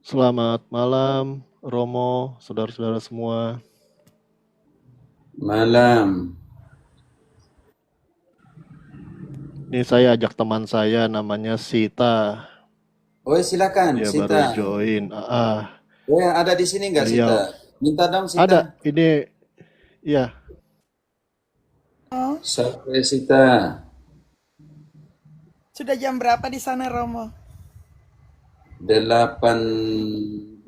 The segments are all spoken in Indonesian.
Selamat malam, Romo, saudara-saudara semua. Malam. Ini saya ajak teman saya namanya Sita. Oh, silakan, Dia Sita. baru join. Oh, ya, ada di sini nggak, Sita? Beliau Minta dong, Sita. ada. Ini ya, Oh, Sampai Sita. sudah jam berapa di sana, Romo? 8.20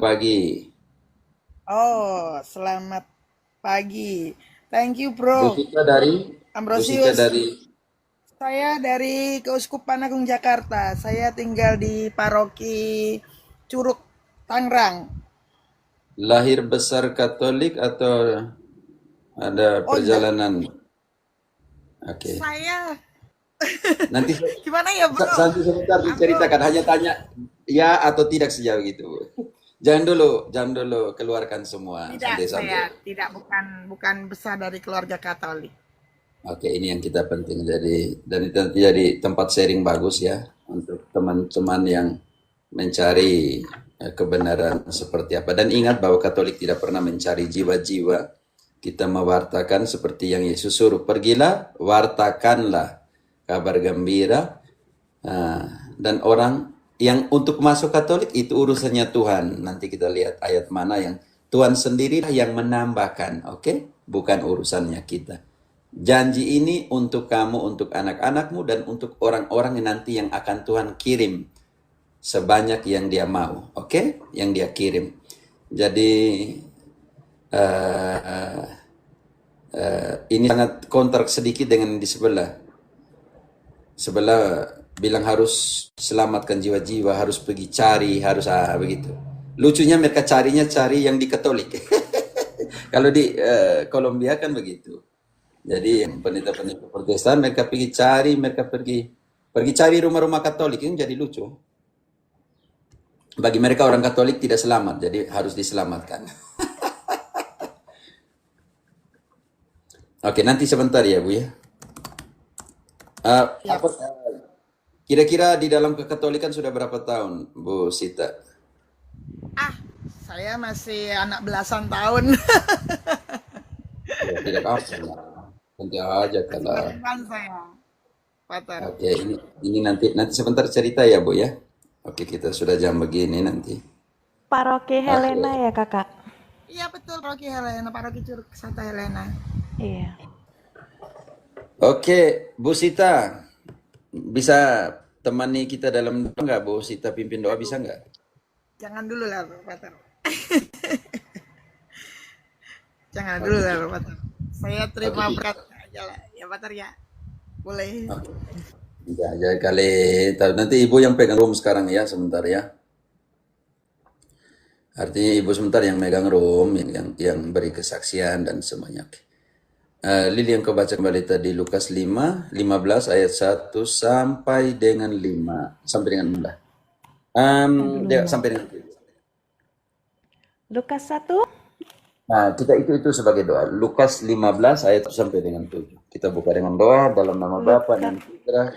pagi. Oh, selamat pagi. Thank you, Bu Bro. Sita dari? Bu Sita Ambrosius, dari saya dari Keuskupan Agung Jakarta. Saya tinggal di Paroki Curug, Tangerang. lahir besar Katolik atau ada Oh, enggak. perjalanan? Oke. Saya Nanti gimana ya, Bro? nanti sebentar Ambro. diceritakan. Hanya tanya ya atau tidak sejauh itu. Jangan dulu keluarkan semua, Tidak, saya santai-santai. tidak bukan besar dari keluarga Katolik. Oke, ini yang kita penting dan itu nanti jadi tempat sharing bagus ya untuk teman-teman yang mencari kebenaran seperti apa. Dan ingat bahwa Katolik tidak pernah mencari jiwa-jiwa. Kita mewartakan seperti yang Yesus suruh. Pergilah, wartakanlah kabar gembira. Dan orang yang untuk masuk Katolik itu urusannya Tuhan. Nanti kita lihat ayat mana yang Tuhan sendirilah yang menambahkan, oke? Bukan urusannya kita. Janji ini untuk kamu, untuk anak-anakmu, dan untuk orang-orang yang nanti yang akan Tuhan kirim sebanyak yang dia mau, oke? Yang dia kirim. Jadi ini sangat kontrak sedikit dengan di sebelah. Sebelah bilang harus selamatkan jiwa-jiwa, harus pergi cari, harus begitu. Lucunya mereka carinya cari yang di Katolik. Kalau di Kolombia kan begitu. Jadi yang pendeta-pendeta Protestan mereka pergi cari rumah-rumah Katolik. Ini jadi lucu. Bagi mereka orang Katolik tidak selamat, jadi harus diselamatkan. Oke, nanti sebentar ya Bu ya. Ya. Kira-kira di dalam kekatolikan sudah berapa tahun Bu Sita? Ah, saya masih anak belasan tahun. Ya, tidak apa ya. Nanti aja Masih kalau. beriman saya, Pater. Oke, ini nanti sebentar cerita ya Bu ya. Oke, kita sudah jam begini nanti. Paroki Oke. Helena ya kakak? Iya betul, Paroki Helena, Paroki Curug Santa Helena. Iya. Oke, Bu Sita, bisa temani kita dalam doa nggak Bu Sita pimpin doa bisa nggak? Jangan dulu lah, Pater. Jangan Oh dulu lah, gitu. Pater. Saya Oke, terima berat aja lah, ya Pater ya. Boleh. oke. Ya, kali nanti Ibu yang pegang room sekarang ya sebentar ya. Artinya Ibu sebentar yang megang room, yang beri kesaksian dan semuanya. Oke. Lili yang kau baca kembali tadi Lukas 15 ayat 1 sampai dengan 5 sampai dengan 6. Sampai dengan 7. Lukas 1? Nah, kita itu sebagai doa. Lukas 15 ayat 1 sampai dengan 7. Kita buka dengan doa dalam nama Bapa dan Putra,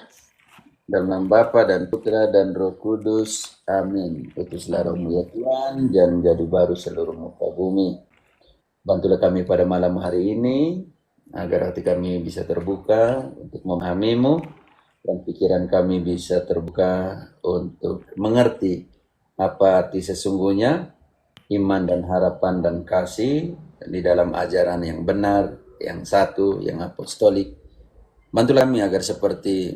dalam nama Bapa dan Putra dan Roh Kudus. Amin. Utuslah rohmu ya Tuhan, dan jadi baru seluruh muka bumi. Bantulah kami pada malam hari ini, agar hati kami bisa terbuka untuk memahamimu, dan pikiran kami bisa terbuka untuk mengerti apa arti sesungguhnya iman dan harapan dan kasih di dalam ajaran yang benar, yang satu, yang apostolik. Bantulah kami agar seperti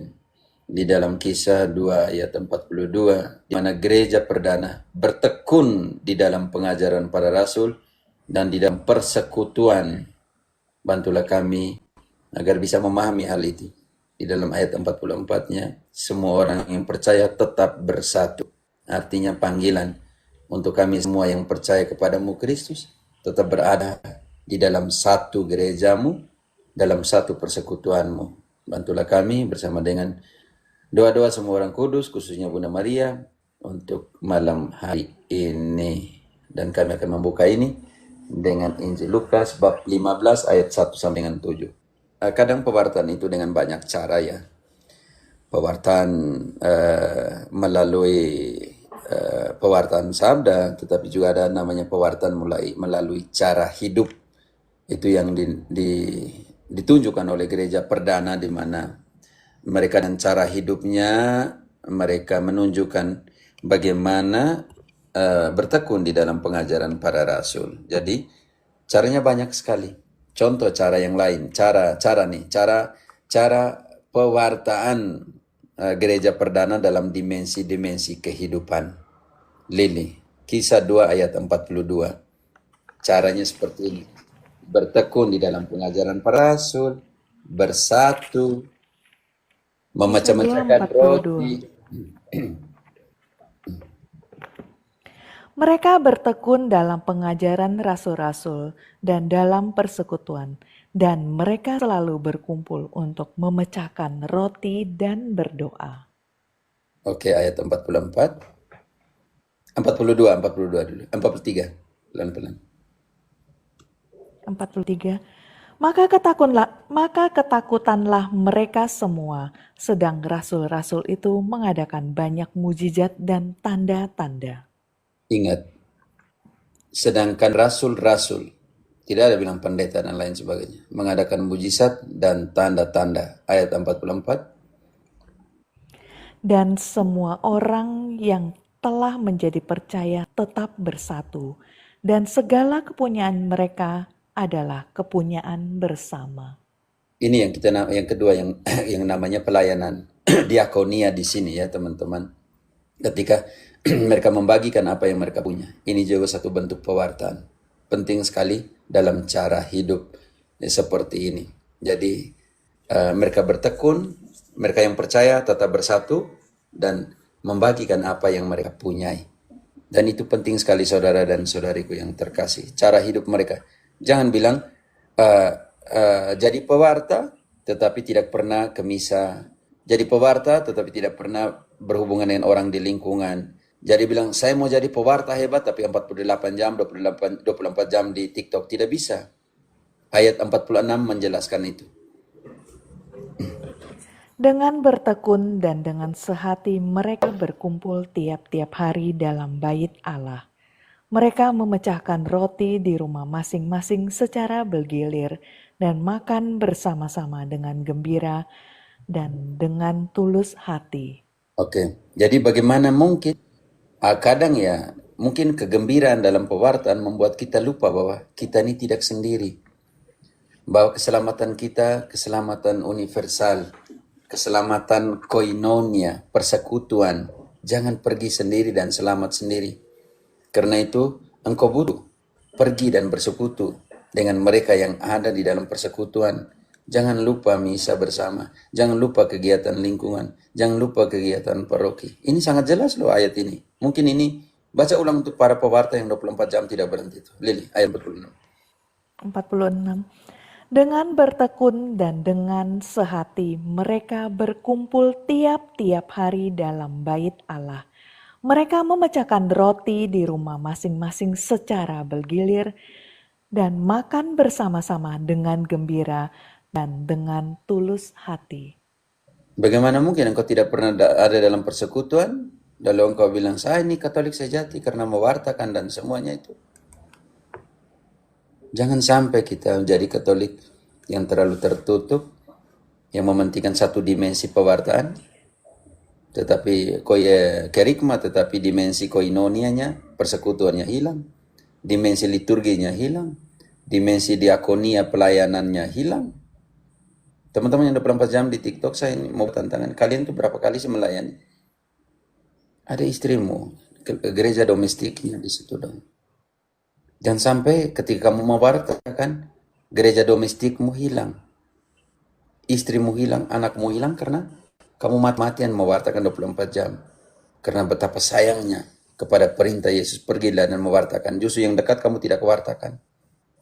di dalam Kisah 2 ayat 42, di mana gereja perdana bertekun di dalam pengajaran para rasul dan di dalam persekutuan. Bantulah kami agar bisa memahami hal itu. Di dalam ayat 44-nya, semua orang yang percaya tetap bersatu. Artinya panggilan untuk kami semua yang percaya kepadamu Kristus tetap berada di dalam satu gerejamu, dalam satu persekutuanmu. Bantulah kami bersama dengan doa-doa semua orang kudus, khususnya Bunda Maria, untuk malam hari ini. Dan kami akan membuka ini dengan Injil Lukas bab 15 ayat 1 sampai dengan 7. Kadang pewartaan itu dengan banyak cara ya. Pewartaan melalui pewartaan sabda, tetapi juga ada namanya pewartaan melalui cara hidup. Itu yang ditunjukkan oleh gereja perdana, di mana mereka dan cara hidupnya mereka menunjukkan bagaimana bertekun di dalam pengajaran para rasul. Jadi caranya banyak sekali. Contoh cara yang lain, cara pewartaan gereja perdana dalam dimensi-dimensi kehidupan. Lili, Kisah 2 ayat 42. Caranya seperti ini. Bertekun di dalam pengajaran para rasul, bersatu, memecah-mecahkan 42. roti. Mereka bertekun dalam pengajaran rasul-rasul dan dalam persekutuan, dan mereka selalu berkumpul untuk memecahkan roti dan berdoa. Oke, ayat 44. 42 dulu. 43. Pelan-pelan. 43. Maka ketakutanlah mereka semua, sedang rasul-rasul itu mengadakan banyak mujizat dan tanda-tanda. Ingat, sedangkan rasul-rasul, tidak ada bilang pendeta dan lain sebagainya, mengadakan mujizat dan tanda-tanda. Ayat 44. Dan semua orang yang telah menjadi percaya tetap bersatu, dan segala kepunyaan mereka adalah kepunyaan bersama. Ini yang kedua yang namanya pelayanan diakonia di sini ya teman-teman. Ketika mereka membagikan apa yang mereka punya, ini juga satu bentuk pewartaan. Penting sekali dalam cara hidup seperti ini. Jadi mereka bertekun, mereka yang percaya tetap bersatu dan membagikan apa yang mereka punyai. Dan itu penting sekali saudara dan saudariku yang terkasih. Cara hidup mereka. Jangan bilang jadi pewarta tetapi tidak pernah ke misa. Jadi pewarta tetapi tidak pernah berhubungan dengan orang di lingkungan. Jadi bilang saya mau jadi pewarta hebat tapi 48 jam, 24 jam di TikTok. Tidak bisa. Ayat 46 menjelaskan itu. Dengan bertekun dan dengan sehati mereka berkumpul tiap-tiap hari dalam bait Allah. Mereka memecahkan roti di rumah masing-masing secara bergilir dan makan bersama-sama dengan gembira dan dengan tulus hati. Oke, jadi bagaimana mungkin kadang ya mungkin kegembiraan dalam pewartaan membuat kita lupa bahwa kita ini tidak sendiri. Bahwa keselamatan kita, keselamatan universal, keselamatan koinonia, persekutuan. Jangan pergi sendiri dan selamat sendiri. Karena itu engkau butuh pergi dan bersekutu dengan mereka yang ada di dalam persekutuan. Jangan lupa misa bersama. Jangan lupa kegiatan lingkungan. Jangan lupa kegiatan paroki. Ini sangat jelas loh ayat ini. Mungkin ini baca ulang untuk para pewarta yang 24 jam tidak berhenti itu. Lili, ayat 46. 46. Dengan bertekun dan dengan sehati mereka berkumpul tiap-tiap hari dalam bait Allah. Mereka memecahkan roti di rumah masing-masing secara bergilir dan makan bersama-sama dengan gembira dan dengan tulus hati. Bagaimana mungkin engkau tidak pernah ada dalam persekutuan? Lalu engkau bilang, saya ini Katolik sejati karena mewartakan dan semuanya itu. Jangan sampai kita menjadi Katolik yang terlalu tertutup, yang mementingkan satu dimensi pewartaan, tetapi kerikma, tetapi dimensi koinonianya, persekutuannya hilang, dimensi liturginya hilang, dimensi diakonia pelayanannya hilang. Teman-teman yang 24 jam di TikTok, saya ini mau tantangan, kalian tuh berapa kali sih melayani? Ada istrimu, gereja domestiknya di situ dong. Jangan sampai ketika kamu mewartakan, gereja domestikmu hilang, istrimu hilang, anakmu hilang karena kamu mati-matian mewartakan 24 jam. Karena betapa sayangnya kepada perintah Yesus, pergilah dan mewartakan. Justru yang dekat kamu tidak wartakan.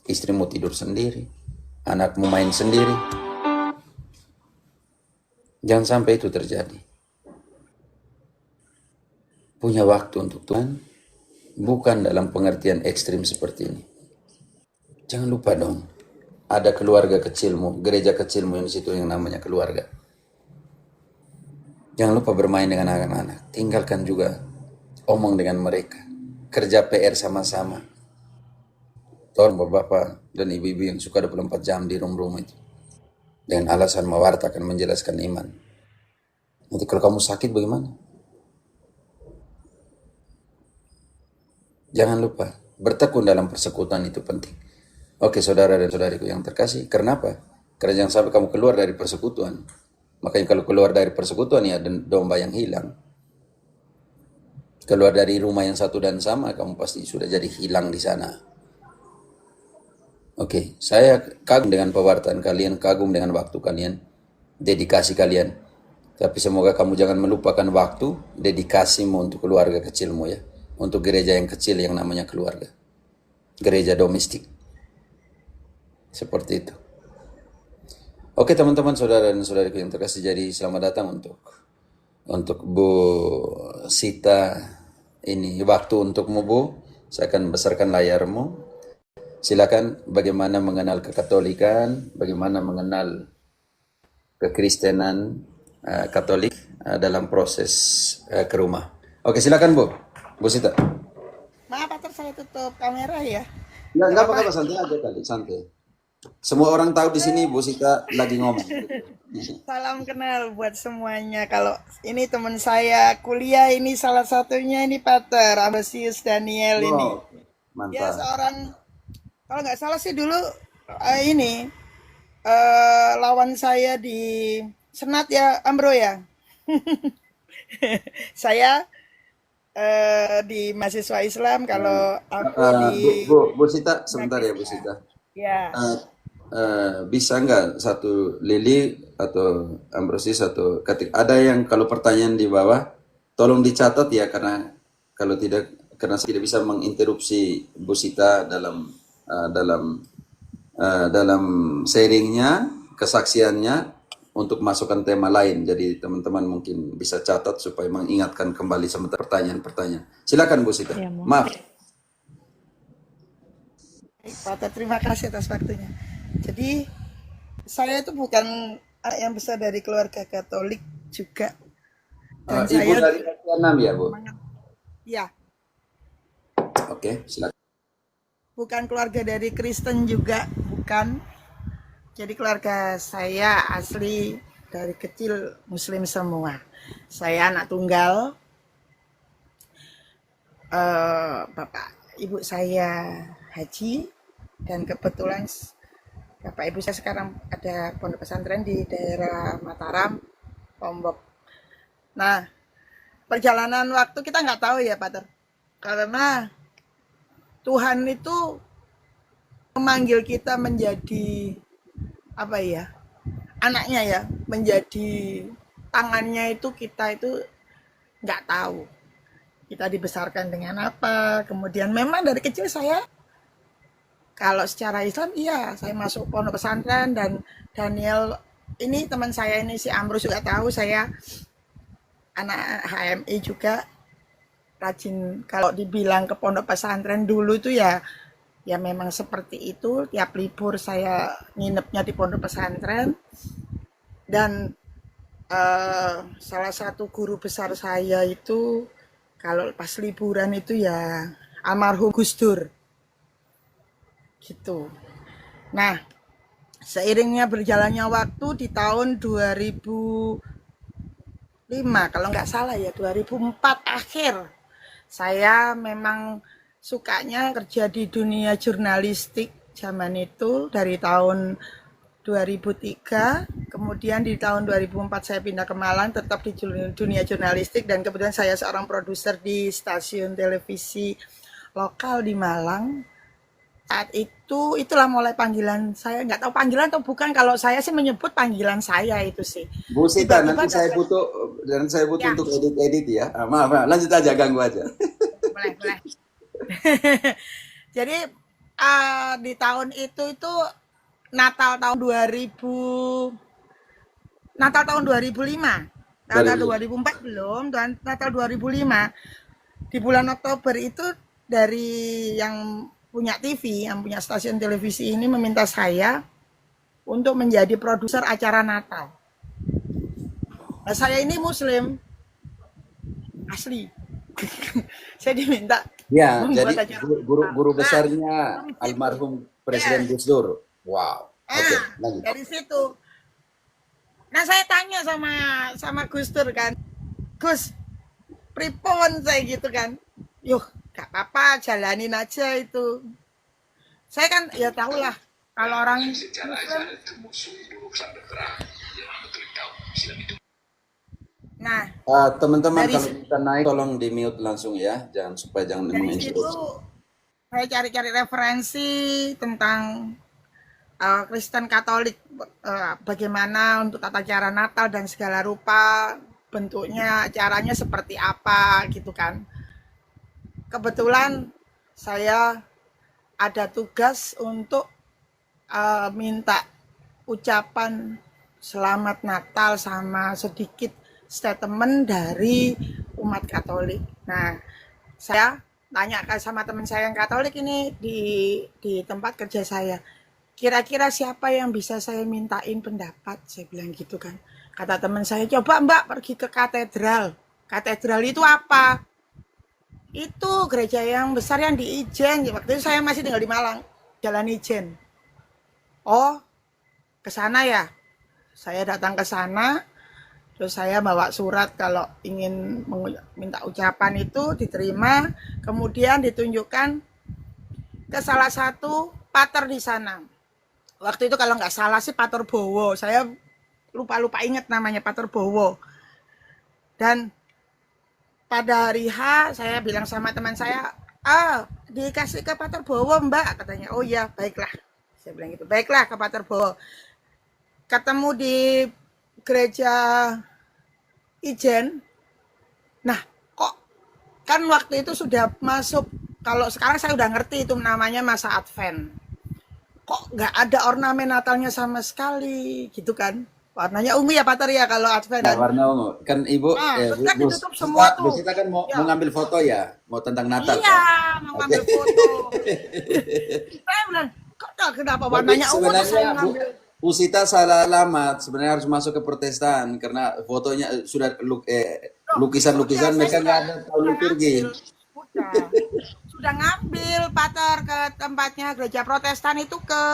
Istrimu tidur sendiri, anakmu main sendiri. Jangan sampai itu terjadi. Punya waktu untuk Tuhan, bukan dalam pengertian ekstrim seperti ini. Jangan lupa dong, ada keluarga kecilmu, gereja kecilmu yang di situ yang namanya keluarga. Jangan lupa bermain dengan anak-anak. Tinggalkan juga omong dengan mereka. Kerja PR sama-sama. Tolong bapak-bapak dan ibu-ibu yang suka 24 jam di rumah itu. Dengan alasan mewartakan, menjelaskan iman. Nanti kalau kamu sakit bagaimana? Jangan lupa, bertekun dalam persekutuan itu penting. Oke, saudara dan saudariku yang terkasih, kenapa? Karena jangan sampai kamu keluar dari persekutuan. Makanya kalau keluar dari persekutuan ya domba yang hilang. Keluar dari rumah yang satu dan sama, kamu pasti sudah jadi hilang di sana. Oke, saya kagum dengan pewartaan kalian, kagum dengan waktu kalian, dedikasi kalian. Tapi semoga kamu jangan melupakan waktu, dedikasimu untuk keluarga kecilmu ya. Untuk gereja yang kecil yang namanya keluarga. Gereja domestik. Seperti itu. Oke teman-teman, saudara dan saudariku yang terkasih, jadi selamat datang untuk Bu Sita. Ini waktu untukmu Bu. Saya akan besarkan layarmu. Silakan bagaimana mengenal kekatolikan, bagaimana mengenal kekristenan Katolik dalam proses ke rumah. Oke, silakan Bu Sita. Maaf, Pater, saya tutup kamera ya. Enggak apa-apa, santai aja kali, santai. Semua orang tahu di sini Bu Sita lagi ngomong. Salam kenal buat semuanya. Kalau ini teman saya kuliah, ini salah satunya ini Pater Ambrosius Daniel ini. Wow, mantap. Dia seorang, kalau nggak salah sih dulu ini lawan saya di Senat ya, Ambro ya. Saya di mahasiswa Islam, kalau aku di Bu Sita, sebentar ya Bu Sita. ya. Bisa nggak satu Lili atau Ambrosius atau ketik ada yang kalau pertanyaan di bawah tolong dicatat ya, karena kalau tidak, karena saya tidak bisa menginterupsi Bu Sita dalam sharingnya, kesaksiannya untuk masukkan tema lain. Jadi teman-teman mungkin bisa catat supaya mengingatkan kembali sebentar pertanyaan-pertanyaan. Silakan Bu Sita. Ya, Maaf. Pater, terima kasih atas waktunya. Jadi saya itu bukan anak yang besar dari keluarga Katolik juga. Dan Ibu saya dari RT 6 ya Bu? ya, Oke, silakan. bukan keluarga dari Kristen juga, bukan. Jadi keluarga saya asli dari kecil Muslim semua. Saya anak tunggal. Bapak ibu saya haji, dan kebetulan bapak ibu saya sekarang ada pondok pesantren di daerah Mataram, Lombok. Nah, perjalanan waktu kita nggak tahu ya, Pater. Karena Tuhan itu memanggil kita menjadi apa ya, anaknya ya, menjadi tangannya itu, kita itu nggak tahu kita dibesarkan dengan apa. Kemudian memang dari kecil saya, kalau secara Islam iya, saya masuk pondok pesantren, dan Daniel ini teman saya ini si Ambrus juga tahu saya anak HMI juga, rajin kalau dibilang ke pondok pesantren dulu itu ya memang seperti itu. Tiap libur saya nginepnya di pondok pesantren. Dan salah satu guru besar saya itu kalau pas liburan itu ya almarhum Gus Dur gitu. Nah, seiringnya berjalannya waktu di tahun 2005 kalau nggak salah ya, 2004 akhir, saya memang sukanya kerja di dunia jurnalistik zaman itu. Dari tahun 2003, kemudian di tahun 2004 saya pindah ke Malang, tetap di dunia jurnalistik, dan kemudian saya seorang produser di stasiun televisi lokal di Malang. Saat itu, itulah mulai panggilan saya, nggak tahu panggilan atau bukan, kalau saya sih menyebut panggilan saya itu sih. Bu Sita, Tiba-tiba nanti saya butuh ya, untuk edit ya. Maaf, lanjut aja, ganggu aja. boleh. Jadi di tahun itu Natal tahun 2005. Natal 2004 belum, dan Natal 2005. Di bulan Oktober itu, dari yang punya TV, yang punya stasiun televisi ini meminta saya untuk menjadi produser acara Natal. Nah, saya ini Muslim asli. Saya diminta Ya, membuat jadi acara. guru Nah, besarnya dari situ, almarhum ya, Presiden Gus Dur. Wow. Oke, lanjut. dari situ. Nah, saya tanya sama Gus Dur kan, Gus, pripon saya gitu kan. Yuh, gak apa-apa, jalanin aja itu. Saya kan ya tahulah kalau orang Muslim. Nah, Teman-teman dari kalau kita naik tolong di mute langsung ya, supaya jangan dari situ menginterupsi. saya cari-cari referensi tentang Kristen Katolik, bagaimana untuk tata cara Natal dan segala rupa, bentuknya, caranya seperti apa gitu kan. Kebetulan saya ada tugas untuk minta ucapan selamat Natal sama sedikit statement dari umat Katolik. Nah, saya tanya sama teman saya yang Katolik ini di tempat kerja saya. Kira-kira siapa yang bisa saya mintain pendapat? Saya bilang gitu kan. Kata teman saya, coba Mbak pergi ke katedral. Katedral itu apa? Itu gereja yang besar yang di Ijen. Waktu itu saya masih tinggal di Malang, Jalan Ijen. Oh, ke sana ya. Saya datang ke sana, terus saya bawa surat kalau ingin minta ucapan itu diterima, kemudian ditunjukkan ke salah satu pater di sana. Waktu itu kalau nggak salah sih Pater Bowo, saya lupa ingat namanya Pater Bowo. Dan pada hari H saya bilang sama teman saya, dikasih ke Pater Bowo Mbak, katanya. Oh iya, baiklah. Saya bilang gitu, baiklah ke Pater Bowo. Ketemu di gereja Ijen. Nah, kok kan waktu itu sudah masuk, kalau sekarang saya udah ngerti itu namanya masa Advent. Kok nggak ada ornamen Natalnya sama sekali gitu kan. Warnanya ungu ya Pater ya kalau Advent Nah, kan. warna ungu. Kan Ibu, Terus kan ditutup semua tuh. Bu Sita kan mau Ya. ngambil foto ya? Mau tentang Natal Iya, kan? mau ngambil foto. Saya bilang, kenapa Tapi warnanya ungu terus saya sebenarnya ngambil. Bu Sita salah alamat. Sebenarnya harus masuk ke Protestan karena fotonya Loh, lukisan-lukisan saya mereka nggak ada tahun liturgi. sudah ngambil Pater ke tempatnya gereja Protestan itu ke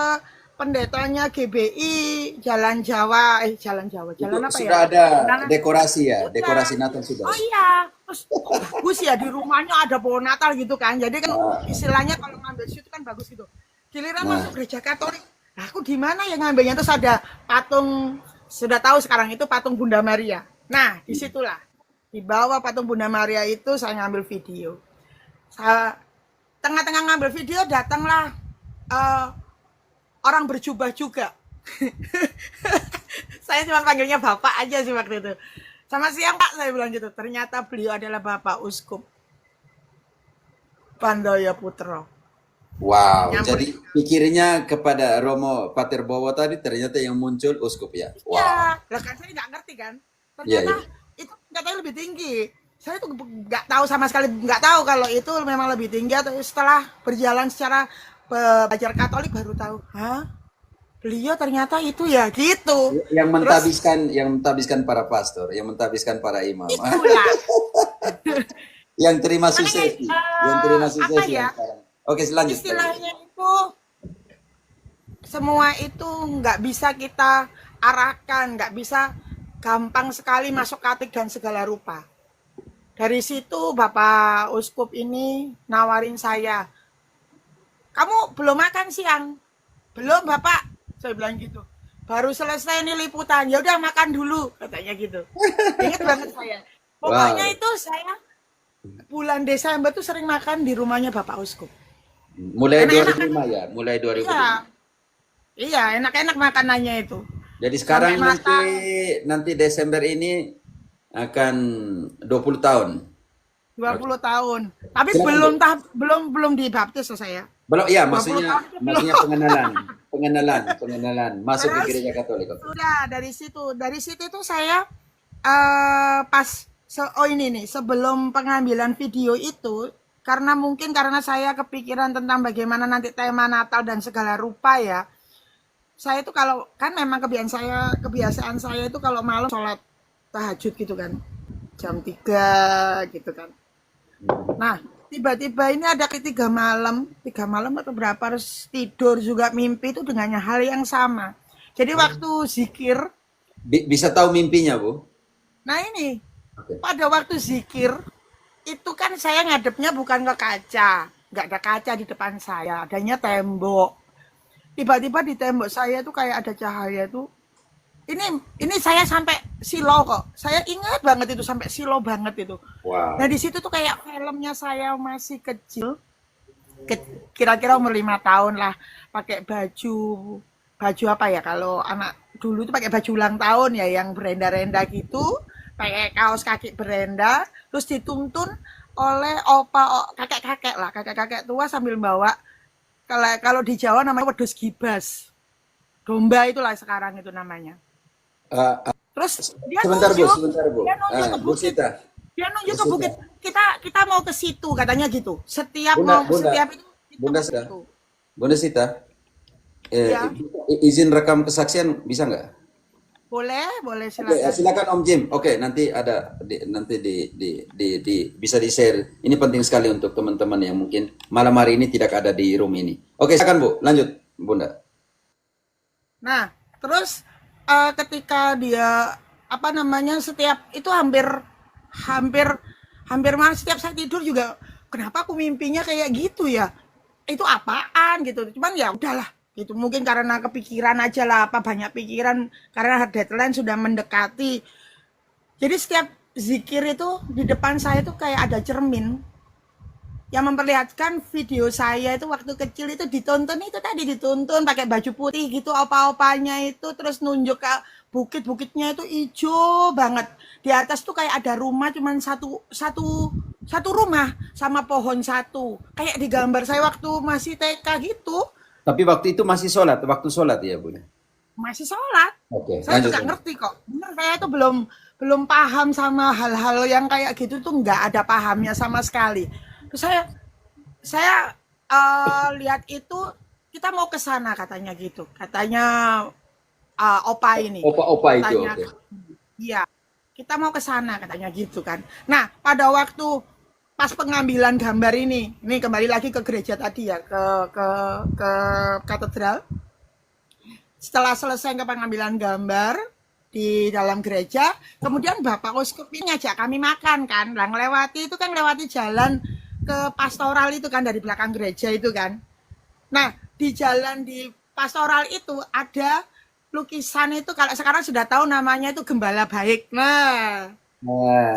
pendetanya GBI jalan Jawa, jalan Itu apa sudah ya? ada Undangan. dekorasi ya, Udah. dekorasi Natal sudah. Oh iya, terus kok bagus ya di rumahnya ada pohon Natal gitu kan. Jadi kan istilahnya kalau ngambil situ kan bagus gitu. Giliran Nah. masuk gereja Katolik, aku di mana yang ngambilnya? Terus ada patung, sudah tahu sekarang itu patung Bunda Maria. Nah, disitulah di bawah patung Bunda Maria itu saya ngambil video. Saya tengah-tengah ngambil video datanglah orang berjubah juga. Saya cuma panggilnya Bapak aja sih waktu itu. Sama siang Pak, saya bilang gitu. Ternyata beliau adalah Bapak Uskup Bandoyo Putro. Wow, Nyambut. jadi pikirnya kepada Romo Pater Bowo tadi ternyata yang muncul uskup ya. Wow. Ya, lah kan saya nggak ngerti kan. Ternyata itu katanya lebih tinggi. Saya tuh nggak tahu sama sekali, nggak tahu kalau itu memang lebih tinggi atau setelah berjalan secara belajar Katolik baru tahu. Hah? Beliau ternyata itu ya gitu. Yang mentabiskan para pastor, yang mentabiskan para imam. Itulah. Yang terima Makanya, suksesi, yang terima apa suksesi ya? yang sekarang. Oke, selanjutnya. Istilahnya itu semua itu nggak bisa kita arahkan, nggak bisa gampang sekali masuk katik dan segala rupa. Dari situ Bapak Uskup ini nawarin saya, kamu belum makan siang? Belum Bapak, saya bilang gitu. Baru selesai nih liputan, ya udah makan dulu, katanya gitu. Ingat banget saya. Pokoknya Wow. itu saya bulan Desember tuh sering makan di rumahnya Bapak Uskup. Mulai Enak-enak 2005 ya, mulai 2005. Iya, iya enak-enak makanannya itu. Jadi sekarang Sampai nanti Desember ini akan 20 tahun. 20 tahun. Tapi Silakan, belum dibaptis loh saya. Belum, ya 20 maksudnya tahun maksudnya pengenalan masuk ke Terus gereja Katolik. sudah dari situ itu saya pas ini nih sebelum pengambilan video itu karena saya kepikiran tentang bagaimana nanti tema Natal dan segala rupa ya. Saya itu kalau kan memang kebiasaan saya itu kalau malam sholat tahajud gitu kan. Jam 3 gitu kan. Nah, tiba-tiba ini ada tiga malam atau berapa harus tidur juga mimpi itu dengan hal yang sama. Jadi waktu zikir, Bisa tahu mimpinya, Bu? nah ini Oke. pada waktu zikir itu kan saya ngadepnya bukan ke kaca, nggak ada kaca di depan saya, adanya tembok. Tiba-tiba di tembok saya tuh kayak ada cahaya tuh. Ini saya sampai silau kok. Saya ingat banget itu sampai silau banget itu. Nah Wow. di situ tuh kayak filmnya saya masih kecil, kira-kira umur 5 tahun lah, pakai baju baju apa ya kalau anak dulu tuh pakai baju ulang tahun ya yang berenda-renda gitu, pakai kaos kaki berenda, terus dituntun oleh kakek-kakek lah, kakek-kakek tua sambil bawa kalau kalau di Jawa namanya wedhus gibas. Domba itulah sekarang itu namanya. Eh, Terus sebentar, Bu. dia nunjuk ke Bu bukit, Sita, dia Bu nunjuk ke bukit. Sita. Kita mau ke situ katanya gitu. Bunda, Bunda, Setiap itu kita Bunda ke Sita, situ. Bunda Sita, Ya, izin rekam kesaksian bisa nggak? boleh Oke, silakan. silakan Om Jim. Oke, nanti nanti bisa di share. Ini penting sekali untuk teman-teman yang mungkin malam hari ini tidak ada di room ini. Oke, silakan Bu, lanjut, Bunda. Nah, terus ketika dia apa namanya setiap itu hampir hampir hampir malam setiap saya tidur juga kenapa aku mimpinya kayak gitu ya? Itu apaan gitu. Cuman ya udahlah gitu. Mungkin karena kepikiran aja lah apa banyak pikiran karena deadline sudah mendekati. Jadi setiap zikir itu di depan saya tuh kayak ada cermin yang memperlihatkan video saya itu waktu kecil itu ditonton itu tadi dituntun pakai baju putih gitu opa-opanya itu terus nunjuk ke bukit-bukitnya itu hijau banget di atas tuh kayak ada rumah cuman satu rumah sama pohon satu kayak di gambar saya waktu masih TK gitu Tapi waktu itu masih waktu sholat ya, Bunda. masih sholat Oke, saya lanjut. juga ngerti kok bener saya tuh belum belum paham sama hal-hal yang kayak gitu tuh nggak ada pahamnya sama sekali terus saya lihat itu kita mau ke sana katanya gitu. Katanya opa ini. Opa-opa itu, Katanya oke. iya, kita mau ke sana katanya gitu kan. Nah, pada waktu pas pengambilan gambar ini kembali lagi ke gereja tadi ya, ke katedral. Setelah selesai ke pengambilan gambar di dalam gereja, kemudian Bapak Uskup ini ngajak kami makan kan. Lah ngelewati itu kan lewati jalan ke pastoral itu kan dari belakang gereja itu kan. Nah, di jalan di pastoral itu ada lukisan itu kalau sekarang sudah tahu namanya itu Gembala Baik. Nah,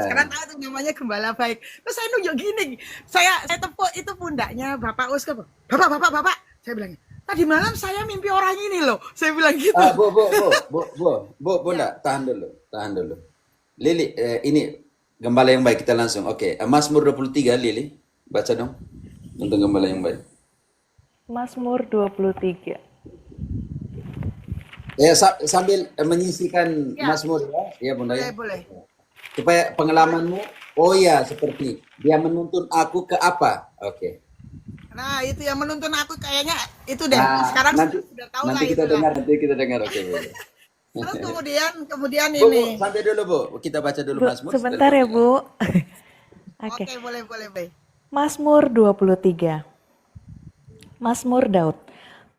sekarang Nah, tahu tuh namanya Gembala Baik. Terus saya nunjuk gini, saya tepuk itu pundaknya Bapak Uskup. Bapak. Saya bilang, tadi malam saya mimpi orang ini loh. Saya bilang gitu. Bunda, Ya, tahan dulu. Lili, ini gembala yang baik kita langsung. Oke, Mazmur 23, Lili, baca dong untuk gembala yang baik. Mazmur 23. Ya, sambil menyisikan ya, Mazmur ya, Bunda ya. boleh. Supaya pengalamanmu, oh ya, seperti dia menuntun aku ke apa? Oke. Nah, itu yang menuntun aku kayaknya itu deh. Nah, Sekarang nanti sudah tahu lah nanti kita itulah. dengar, Oke, Bu. Terus kemudian Bu, ini. sampai dulu, Bu. Kita baca dulu Bu, Mazmur sebentar ya, setelah Bu. Oke. Oke, boleh. Mazmur 23. Mazmur Daud.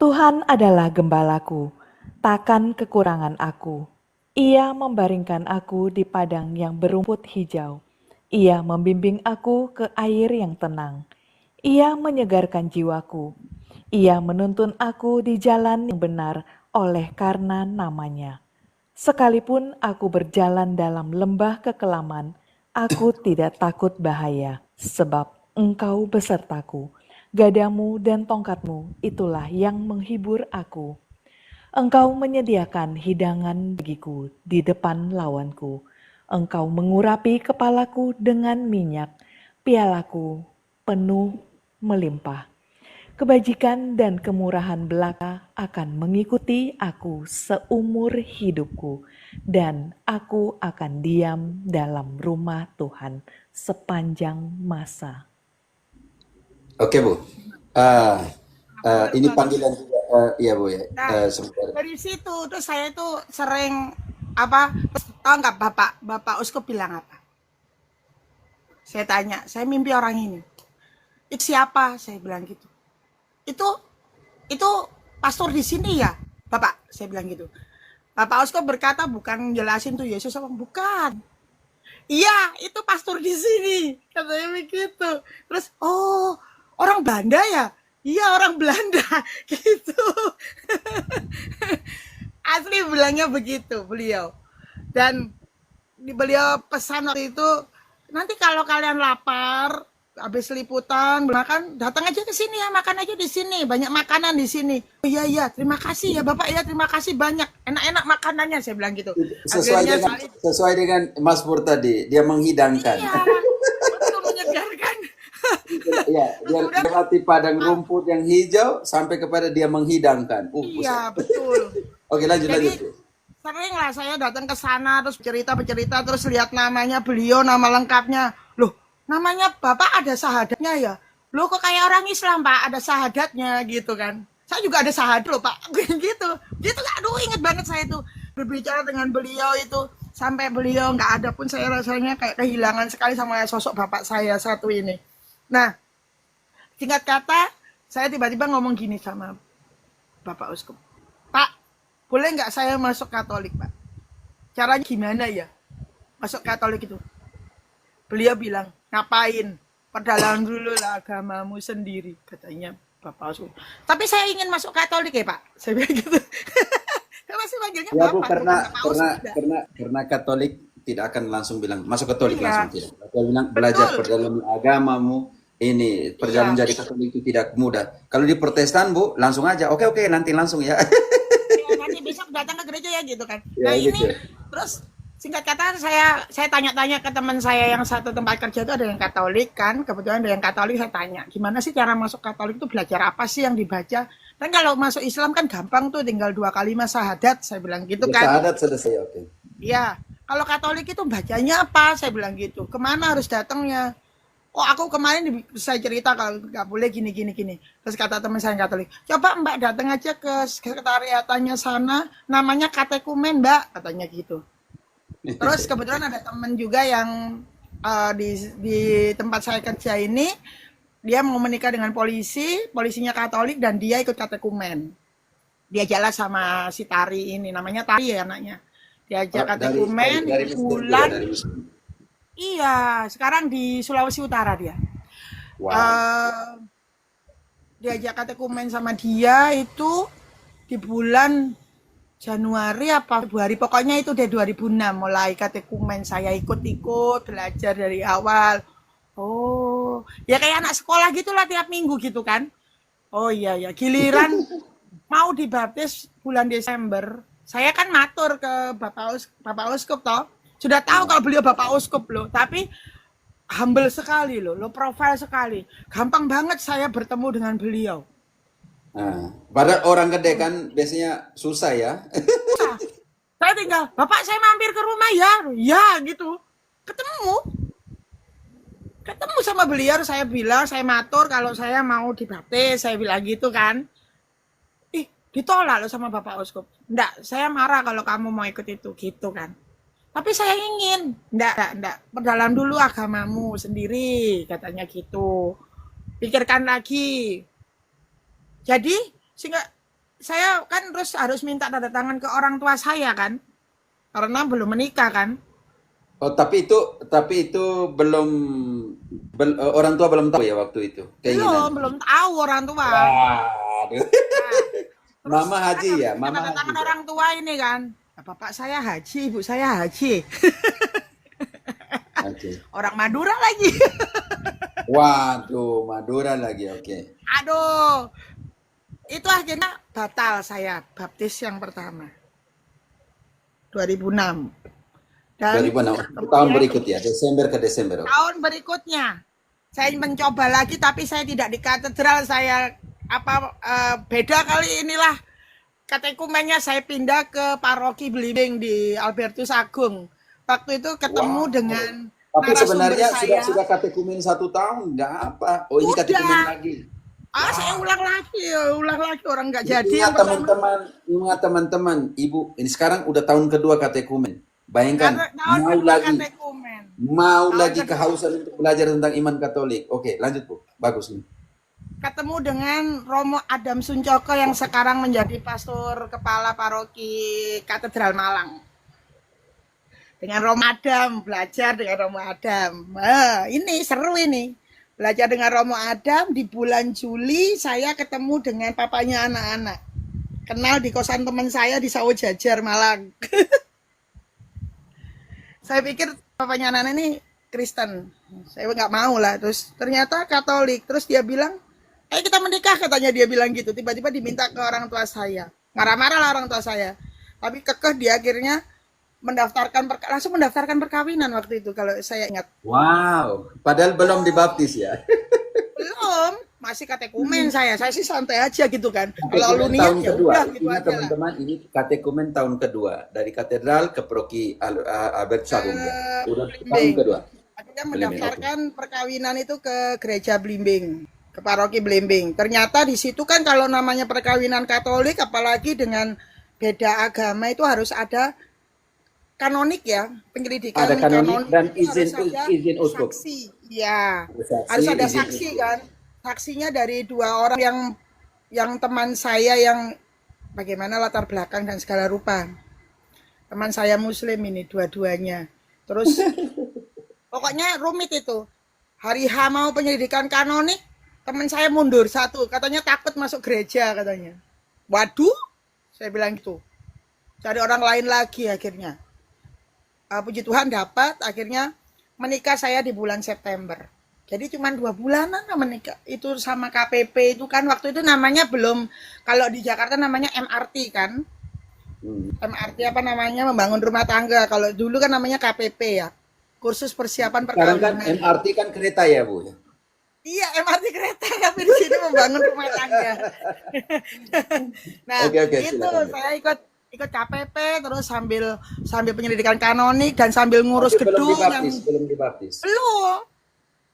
Tuhan adalah gembalaku, takkan kekurangan aku. Ia membaringkan aku di padang yang berumput hijau. Ia membimbing aku ke air yang tenang. Ia menyegarkan jiwaku. Ia menuntun aku di jalan yang benar oleh karena namanya. Sekalipun aku berjalan dalam lembah kekelaman, aku tidak takut bahaya, sebab engkau besertaku. Gadamu dan tongkatmu itulah yang menghibur aku. Engkau menyediakan hidangan bagiku di depan lawanku. Engkau mengurapi kepalaku dengan minyak, pialaku penuh melimpah. Kebajikan dan kemurahan belaka akan mengikuti aku seumur hidupku, dan aku akan diam dalam rumah Tuhan sepanjang masa. Oke, Bu. Ah, ini panggilan juga, iya, Bu ya. Nah, Sebentar. dari situ terus saya tuh sering apa tahu nggak Bapak Uskup bilang apa? Saya tanya, saya mimpi orang ini. Itu siapa? Saya bilang gitu. Itu itu pastor di sini ya, Bapak? Saya bilang gitu. Bapak Osko berkata bukan jelasin tuh Yesus apa bukan. Iya, itu pastor di sini. Katanya begitu. Terus, oh, orang Belanda ya? Iya, orang Belanda. Gitu. Asli bilangnya begitu beliau. Dan beliau pesan waktu itu, nanti kalau kalian lapar, habis liputan, makan, datang aja ke sini ya, makan aja di sini, banyak makanan di sini. Iya iya, terima kasih ya Bapak ya, terima kasih banyak, enak-enak makanannya, saya bilang gitu. Akhirnya Sesuai dengan Mazmur tadi, dia menghidangkan. iya, betul menyegarkan. Ya, dia Kemudian, melewati padang rumput yang hijau sampai kepada dia menghidangkan. iya Buset. betul. Oke, lanjut Jadi lanjut. sering lah saya datang ke sana terus cerita terus lihat namanya beliau, nama lengkapnya. Loh, namanya Bapak ada sahadatnya ya? Loh kok kayak orang Islam Pak, ada sahadatnya gitu kan. Saya juga ada sahadat loh Pak, gitu. Gitu aduh inget banget saya itu berbicara dengan beliau itu sampai beliau nggak ada pun saya rasanya kayak kehilangan sekali sama sosok Bapak saya satu ini. Nah, singkat kata saya tiba-tiba ngomong gini sama Bapak Uskup. Pak, boleh nggak saya masuk Katolik Pak? Caranya gimana ya? Masuk Katolik itu. Beliau bilang, ngapain? Perdalam dulu lah agamamu sendiri, katanya Bapak Uskup. Tapi saya ingin masuk Katolik ya Pak. Saya bilang gitu. Saya masih manggilnya Ya Bu, Bapak. karena Katolik tidak akan langsung bilang masuk Katolik Iya, langsung tidak. Dia bilang belajar betul. perjalanan agamamu ini perjalanan Iya. jadi Katolik itu tidak mudah. Kalau di Protestan Bu, langsung aja. Oke nanti langsung ya. Ya, nanti besok datang ke gereja ya gitu kan. Ya Nah ini gitu. terus singkat kata saya tanya-tanya ke teman saya yang satu tempat kerja itu ada yang Katolik kan, kebetulan ada yang Katolik saya tanya gimana sih cara masuk Katolik itu belajar apa sih yang dibaca? Dan kalau masuk Islam kan gampang tuh tinggal 2 kalimat syahadat saya bilang gitu Ya, kan. syahadat selesai oke. Iya, kalau Katolik itu bacanya apa? Saya bilang gitu. Kemana harus datangnya? Oh aku kemarin saya cerita kalau nggak boleh gini. Terus kata teman saya yang Katolik, coba Mbak datang aja ke sekretariatannya sana, namanya katekumen Mbak, katanya gitu. Terus kebetulan ada teman juga yang di tempat saya kerja ini, dia mau menikah dengan polisinya Katolik dan dia ikut katekumen. Dia jalan sama si Tari ini, namanya Tari ya anaknya. Diajak katekumen Dari itu Mesir juga, bulan. dari Mesir. Iya, sekarang di Sulawesi Utara dia. Wow. Eh, diajak katekumen sama dia itu di bulan Januari apa Februari, pokoknya itu dari 2006 mulai katekumen saya ikut-ikut belajar dari awal. Oh, ya kayak anak sekolah gitulah tiap minggu gitu kan. Oh iya ya, giliran mau dibaptis bulan Desember. Saya kan matur ke Bapak Uskup toh. Sudah tahu kalau beliau Bapak Uskup loh, tapi humble sekali loh, low profile sekali. Gampang banget saya bertemu dengan beliau. Nah, padahal orang gede kan biasanya susah ya. Nah, saya tinggal, Bapak saya mampir ke rumah ya, ya gitu. Ketemu sama beliau, saya bilang, saya matur kalau saya mau dibaptis, saya bilang gitu kan. Ih, ditolak loh sama Bapak Uskup. Enggak, saya marah kalau kamu mau ikut itu, gitu kan. Tapi saya ingin, enggak, perdalam dulu agamamu sendiri, katanya gitu. Pikirkan lagi. Jadi, sehingga saya kan terus harus minta tanda tangan ke orang tua saya kan, karena belum menikah kan. Oh, tapi itu belum orang tua belum tahu ya waktu itu keinginan. Belum tahu orang tua. Waduh. Nah, terus Mama haji kan ya, harus mama tanda haji. tangan orang tua ini kan. Bapak saya haji, ibu saya haji. Oke. Orang Madura lagi. Waduh, Madura lagi. Oke. Aduh, itu akhirnya batal saya baptis yang pertama 2006 dan 2006 tahun berikut ya, Desember ke Desember. Oke. tahun berikutnya saya mencoba lagi tapi saya tidak di katedral, saya beda kali inilah katekumennya, saya pindah ke paroki Belimbing di Albertus Agung. Waktu itu ketemu Wow. dengan Tapi narasumber sebenarnya saya. sudah katekumen 1 tahun, nggak apa. Oh ini Udah. katekumen lagi. Saya ulang lagi orang nggak jadi Ingat yang pertama. teman-teman, ingat teman-teman, Ibu ini sekarang udah tahun kedua katekumen. Bayangkan, tahun mau kedua lagi katekumen. mau Tahun lagi kedua kehausan untuk belajar tentang iman Katolik. Oke, lanjut Bu. Bagus nih. ketemu dengan Romo Adam Suncoko yang sekarang menjadi pastor kepala paroki Katedral Malang. Dengan Romo Adam, belajar dengan Romo Adam. Ini seru ini. Belajar dengan Romo Adam di bulan Juli saya ketemu dengan papanya anak-anak. Kenal di kosan teman saya di Sawo Jajar Malang. Saya pikir papanya anak-anak ini Kristen. Saya nggak mau lah. Terus ternyata Katolik. Terus dia bilang, ayo kita menikah, katanya dia bilang gitu. Tiba-tiba diminta ke orang tua saya. Marah-marah lah orang tua saya. Tapi kekeh dia akhirnya langsung mendaftarkan perkawinan waktu itu kalau saya ingat. Wow, padahal belum dibaptis ya. Belum, masih katekumen saya sih santai aja gitu kan. Kalau lu Katekumen niat tahun ya kedua. udah gitu Ingat aja lah. teman-teman, ini katekumen tahun kedua dari katedral ke Proki Albert Sarung ya. Udah tahun Blimbing. kedua. Akhirnya Blimbing, mendaftarkan perkawinan itu ke gereja Blimbing, ke paroki Blimbing. Ternyata di situ kan kalau namanya perkawinan Katolik, apalagi dengan beda agama itu harus ada kanonik ya, penyelidikan Ada kanonik dan itu izin harus ada izin uskup. saksi. Ya, Saksi, harus ada izin saksi uskup. kan. Saksinya dari dua orang yang teman saya yang bagaimana latar belakang dan segala rupa. Teman saya Muslim ini dua-duanya. Terus pokoknya rumit itu. Hari H mau penyelidikan kanonik, teman saya mundur satu, katanya takut masuk gereja katanya. Waduh, saya bilang gitu. Cari orang lain lagi akhirnya. Puji Tuhan dapat, akhirnya menikah saya di bulan September. Jadi cuma 2 bulanan menikah. Itu sama KPP itu kan waktu itu namanya belum, kalau di Jakarta namanya MRT kan. MRT apa namanya, membangun rumah tangga. Kalau dulu kan namanya KPP ya. Kursus persiapan Sekarang kan perkawinan. MRT kan kereta ya Bu. Iya, MRT kereta tapi di sini membangun rumah tangga. Nah, Oke, itu silakan. saya ikut KPP terus sambil penyelidikan kanonik dan sambil ngurus Tapi belum gedung dibaptis, belum dibaptis. belum.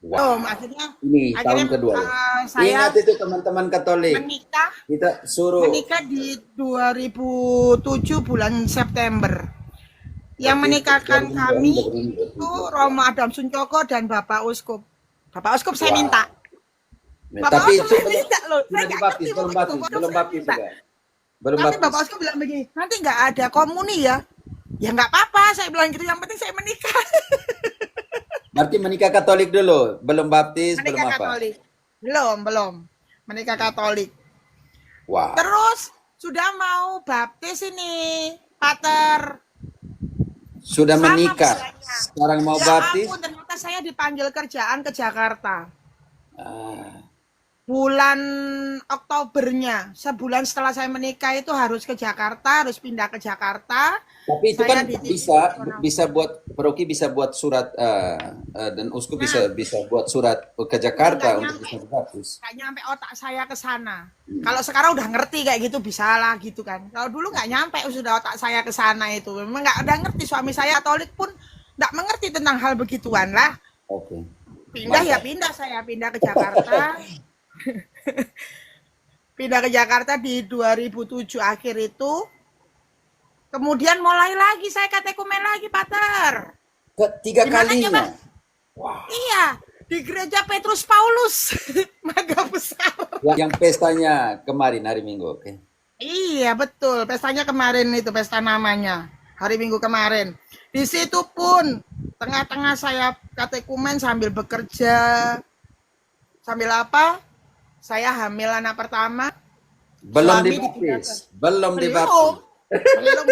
Wow. Akhirnya Tahun kedua ya. saya Ingat itu teman-teman Katolik. Kita suruh menikah di 2007 bulan September. Yang menikahkan kami itu Romo Adam Suncoko dan Bapak Uskup. Bapak Uskup saya minta. Bapak Tapi Uskup itu saya minta loh. Saya belum nggak dibaptis, ngerti belum Bapak baptis, Uskup, belum saya baptis minta. juga. Belum Tapi baptis. Bapak Uskup bilang begini, nanti nggak ada komuni ya. Ya nggak apa-apa, saya bilang gitu. Yang penting saya menikah. Berarti menikah Katolik dulu, belum baptis, belum Menikah apa? Katolik. Belum. Menikah Katolik. Wow. Terus sudah mau baptis ini, Pater. Sudah Sama menikah. bedanya. Sekarang mau Ya baptis. ampun, ternyata saya dipanggil kerjaan ke Jakarta. Ah, Bulan Oktobernya, sebulan setelah saya menikah itu harus ke Jakarta, harus pindah ke Jakarta. tapi itu Saya kan dititip bisa buat paroki bisa buat surat dan uskup bisa buat surat ke Jakarta Nggak untuk bisa dibaptis. Nggak nyampe otak saya ke sana. Kalau sekarang udah ngerti kayak gitu bisa lah gitu kan. Kalau dulu nggak nyampe sudah otak saya ke sana itu. Memang nggak ada ngerti, suami saya Katolik pun nggak mengerti tentang hal begituan lah. Oke. Pindah ya Mantap. pindah, saya pindah ke Jakarta. Pindah ke Jakarta di 2007 akhir itu. Kemudian mulai lagi saya katekumen lagi, Pater. Ketiga Di mana, kalinya. coba? Iya, di gereja Petrus Paulus. Maga besar. Yang pestanya kemarin hari Minggu, oke. Iya, betul. Pestanya kemarin itu, pesta namanya. Hari Minggu kemarin. Di situ pun tengah-tengah saya katekumen sambil bekerja. Sambil apa? Saya hamil anak pertama. Belum Suami dibaptis. Belum Belum. dibaptis. Belum.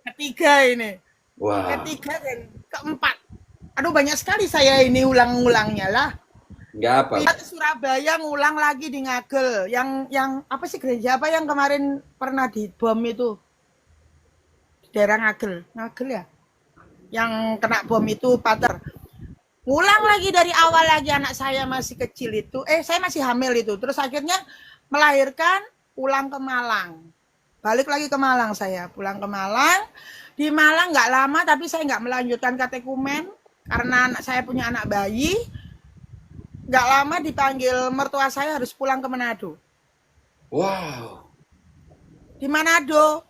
Ketiga ini. Wah. Ketiga dan keempat. Aduh, banyak sekali saya ini ulang-ulangnya lah. Enggak apa. Pindah ke Surabaya, ngulang lagi di Ngagel. Yang apa sih gereja apa yang kemarin pernah dibom itu? Di daerah Ngagel. Ngagel ya? Yang kena bom itu, Pater. Ngulang lagi dari awal lagi, anak saya masih kecil itu. Saya masih hamil itu. Terus akhirnya melahirkan, pulang ke Malang. Balik lagi ke Malang saya. Pulang ke Malang. Di Malang nggak lama, tapi saya nggak melanjutkan katekumen. Karena saya punya anak bayi. Nggak lama dipanggil mertua saya harus pulang ke Manado. Wow. Di Manado.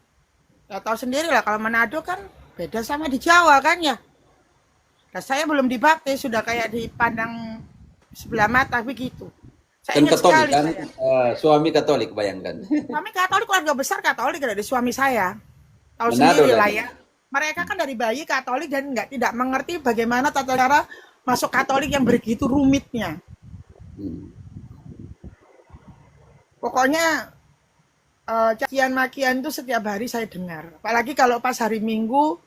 Ya tahu sendiri lah, kalau Manado kan Beda sama di Jawa kan ya. Nah, saya belum dibaptis, sudah kayak dipandang sebelah mata begitu. Saya Kan ingat Katolik sekali kan, saya. suami Katolik, bayangkan. Kami Katolik, keluarga besar Katolik dari suami saya. Tahu Manado sendiri lah lagi. ya. Mereka kan dari bayi Katolik dan tidak mengerti bagaimana tata cara masuk Katolik yang begitu rumitnya. Hmm. Pokoknya cacian makian itu setiap hari saya dengar. Apalagi kalau pas hari Minggu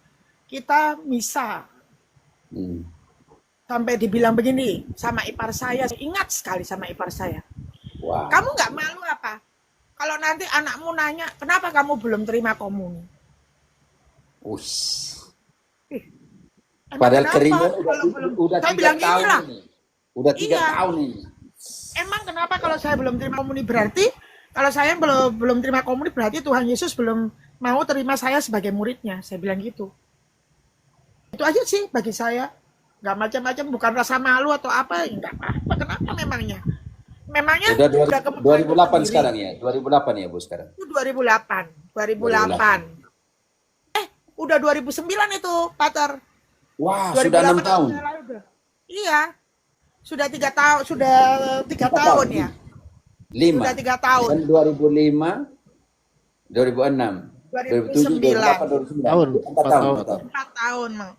kita misa. Hmm. Sampai dibilang begini sama ipar saya ingat sekali sama ipar saya. Wow. Kamu nggak malu apa? Kalau nanti anakmu nanya, kenapa kamu belum terima komuni? Ush. Emang Padahal kenapa? Kerimun Kalau belum, udah saya 3 bilang gini tahun lah. ini. Udah 3 Iya. tahun ini. Emang kenapa kalau saya belum terima komuni berarti kalau saya belum terima komuni berarti Tuhan Yesus belum mau terima saya sebagai muridnya. Saya bilang gitu. Itu aja sih bagi saya. Nggak macam-macam, bukan rasa malu atau apa, nggak apa-apa. Kenapa memangnya? Memangnya Udah kebutuhan 2008 sendiri. sekarang ya. 2008 ya Bu sekarang. Itu 2008. 2008. Udah 2009 itu, Pater. Wah, sudah 6 tahun. saya lalu udah. Iya. Sudah 3 tahun, sudah 3 tahun ya. 5. Sudah 3 tahun. Dan 2005, 2006, 2007, 2008, 2009. Tahun, 4 tahun. 4 4 tahun. 4 tahun, Mang.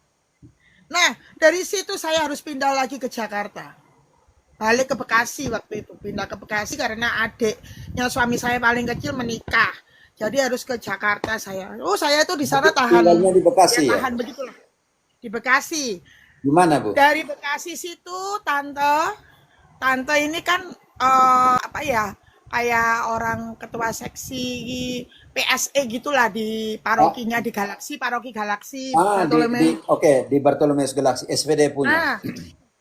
Nah, dari situ saya harus pindah lagi ke Jakarta. Balik ke Bekasi waktu itu. Pindah ke Bekasi karena adiknya suami saya paling kecil menikah. Jadi harus ke Jakarta saya. Oh, saya itu di sana tahan. Tinggalnya di Bekasi ya? Tahan begitulah. Di Bekasi. Di mana Bu? Dari Bekasi situ tante ini kan apa ya? Kayak orang ketua seksi PSE gitulah di parokinya di Galaksi, paroki Galaksi. Bartolomeu. Oke, di Bartolomeus Galaksi, SVD punya.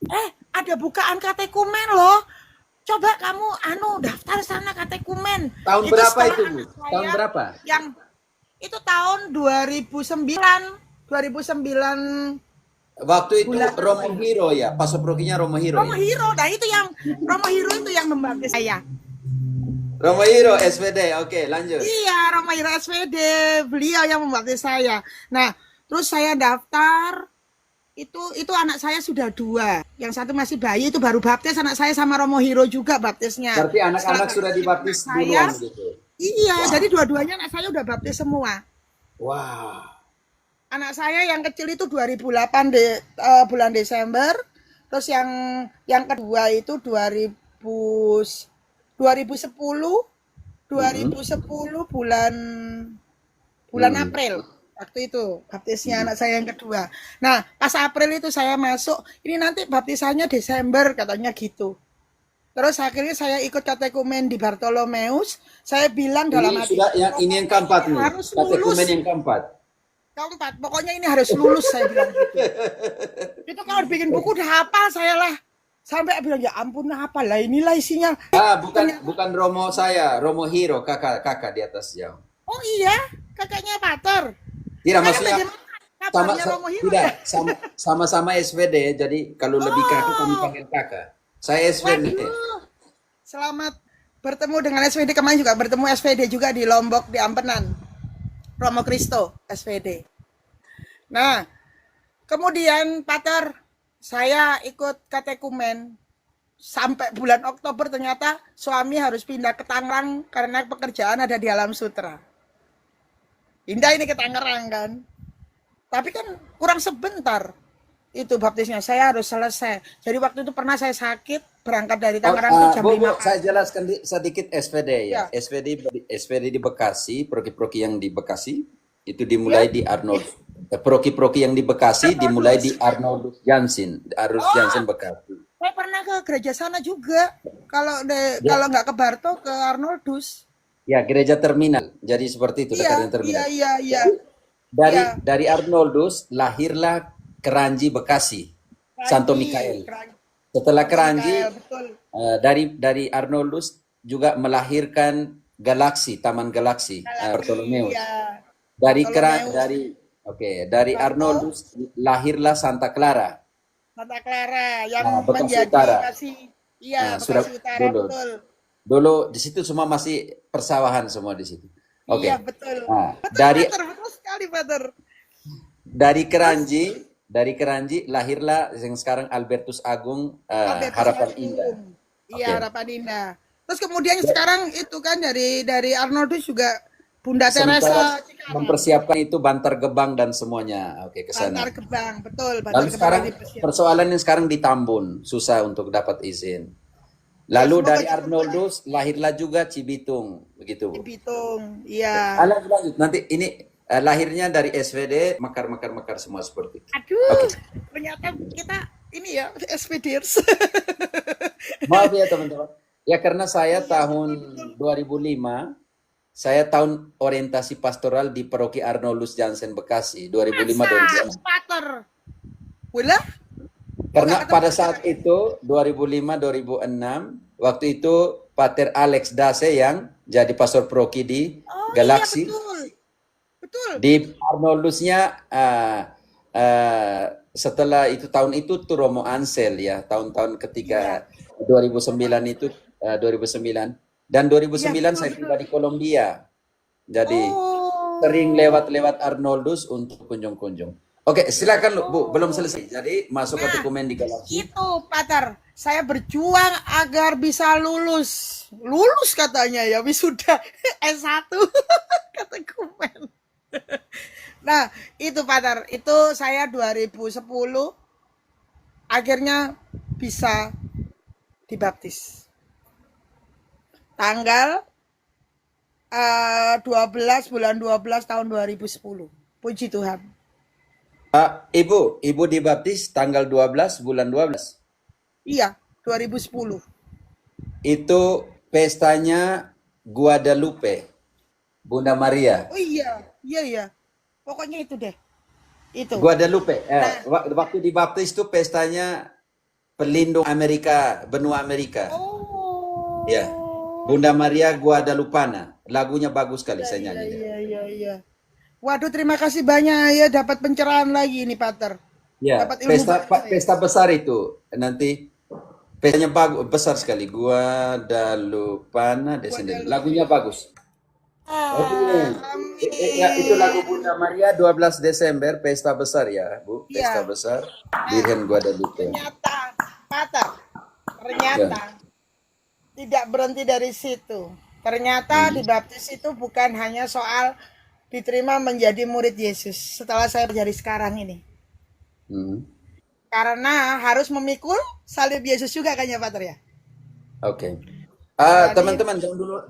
Nah, ada bukaan katekumen loh. Coba kamu daftar sana katekumen. Tahun Itu berapa setelah itu Bu? anak saya Tahun berapa? Yang itu tahun 2009. 2009 Waktu itu bulan Romo Hiro ya, pasoprokinya Romo Hiro. Romo Ya? Hiro. Nah, itu yang Romo Hiro itu yang membaptis saya. Romo Hiro SVD, oke lanjut. Iya, Romo Hiro SPD, beliau yang membaptis saya. Nah, terus saya daftar, itu anak saya sudah 2. Yang satu masih bayi, itu baru baptis anak saya sama Romo Hiro juga baptisnya. Berarti anak-anak Setelah sudah dibaptis anak saya, duluan gitu. Iya, jadi dua-duanya anak saya udah baptis semua. Wah. Anak saya yang kecil itu 2008 bulan Desember, terus yang kedua itu 2010 bulan April waktu itu baptisnya anak saya yang kedua. Nah, pas April itu saya masuk, ini nanti baptisannya Desember katanya gitu. Terus akhirnya saya ikut katekumen di Bartolomeus. Saya bilang dalam Ini hati, sudah ini yang keempat nih. harus lulus. Katekumen yang keempat. Keempat, pokoknya ini harus lulus saya bilang gitu. Itu kalau bikin buku udah hafal saya lah. Sampai bilang ya ampun hafal lah inilah isinya. Bukan Romo saya, Romo Hiro, kakak di atas jauh. Oh iya, kakaknya Pater. Tidak, Saya maksudnya kabarnya Romo Hiro tidak, ya? sama-sama SVD, jadi kalau lebih kakak kami panggil kakak. Saya SVD. Waduh. Selamat bertemu dengan SVD, kemarin juga bertemu SVD juga di Lombok di Ampenan. Romo Kristo SVD. Nah, kemudian Pater, saya ikut katekumen sampai bulan Oktober ternyata suami harus pindah ke Tangerang karena pekerjaan ada di Alam Sutra. Pindah ini ke Tangerang kan. Tapi kan kurang sebentar itu baptisnya, saya harus selesai. Jadi waktu itu pernah saya sakit, berangkat dari Tangerang itu jam 5 saya jelaskan sedikit SVD ya. Ya. SVD di Bekasi, proki-proki yang di Bekasi itu dimulai di Arnold. Proki-proki yang di Bekasi dimulai di Arnold Jansen, Jansen Bekasi. Saya pernah ke gereja sana juga. Kalau kalau nggak ke Barto, ke Arnoldus. Ya, gereja terminal. Jadi seperti itu dekat dengan terminal. Iya. Dari Arnoldus lahirlah Keranji Bekasi, Santo Mikael. Setelah Keranji, betul. dari Arnoldus juga melahirkan Galaksi, Taman Galaksi, Bartolomeus. Iya. Dari Arnoldus lahirlah Santa Clara. Santa Clara yang Bekasi menjadi Utara. Bekasi Utara, betul. Dulu di situ semua masih persawahan semua di situ. Oke. Iya, betul. Nah, Betul, Pater, betul sekali, Pater. dari Keranji lahirlah yang sekarang Albertus Agung Albertus Harapan Agung. Indah. Iya, Oke. Harapan Indah. Terus kemudian sekarang itu kan dari Arnoldus juga Bunda Sementara Teresa Cikarang, mempersiapkan itu Bantar Gebang dan semuanya. Oke, ke Bantar sana. Gebang, betul, Bantar Lalu Gebang sekarang lagi bersiap. persoalan yang sekarang di Tambun, susah untuk dapat izin. Ya, Lalu semoga dari cepat Arnoldus lahirlah juga Cibitung, di begitu. Bitung. Iya. Lanjut, lanjut. Nanti ini lahirnya dari SVD, mekar semua seperti itu. Oke. Aduh, ternyata kita ini ya SPDers. Maaf ya teman-teman. Ya karena saya tahun 2005, saya tahun orientasi pastoral di Paroki Arnoldus Jansen Bekasi, 2005 Masa, 2006. Pater. Wala? Karena pada saat itu 2005-2006 waktu itu Pater Alex Dase yang jadi pastor Proki di Oh iya Galaxy. betul. Betul. Di Arnoldusnya setelah itu tahun itu tuh Romo Ansel ya, tahun-tahun ketika 2009 itu 2009 dan 2009 saya tiba di Kolombia. Jadi sering lewat-lewat Arnoldus untuk kunjung-kunjung. Oke, silakan Bu, belum selesai. Jadi masuk ke dokumen di Galaxy. Itu, Pater. Saya berjuang agar bisa lulus. Lulus katanya ya, wisuda S1 kata dokumen. Nah, itu Pater. Itu saya 2010 akhirnya bisa dibaptis. Tanggal 12 bulan 12 tahun 2010. Puji Tuhan. Ibu dibaptis tanggal 12 bulan 12. Iya, 2010. Itu pestanya Guadalupe, Bunda Maria. Oh iya. Pokoknya itu deh. Itu. Guadalupe. Waktu dibaptis itu pestanya pelindung Amerika, benua Amerika. Oh. Ya. Bunda Maria Guadalupana. Lagunya bagus sekali saya nyanyi. Iya. Waduh, terima kasih banyak ya dapat pencerahan lagi nih, Pater. Ya, Dapat ilmu pesta besar itu. Nanti pestanya bagus, besar sekali. Guadalupana Descendant. Lagunya bagus. Ya, itu lagu Bunda Maria 12 Desember, pesta besar ya, Bu. Pesta besar Virgen Guadalupe. Ternyata, Pater, tidak berhenti dari situ. Ternyata dibaptis itu bukan hanya soal diterima menjadi murid Yesus setelah saya menjadi sekarang ini. Karena harus memikul salib Yesus juga kan ya, Pater ya? Oke. Teman-teman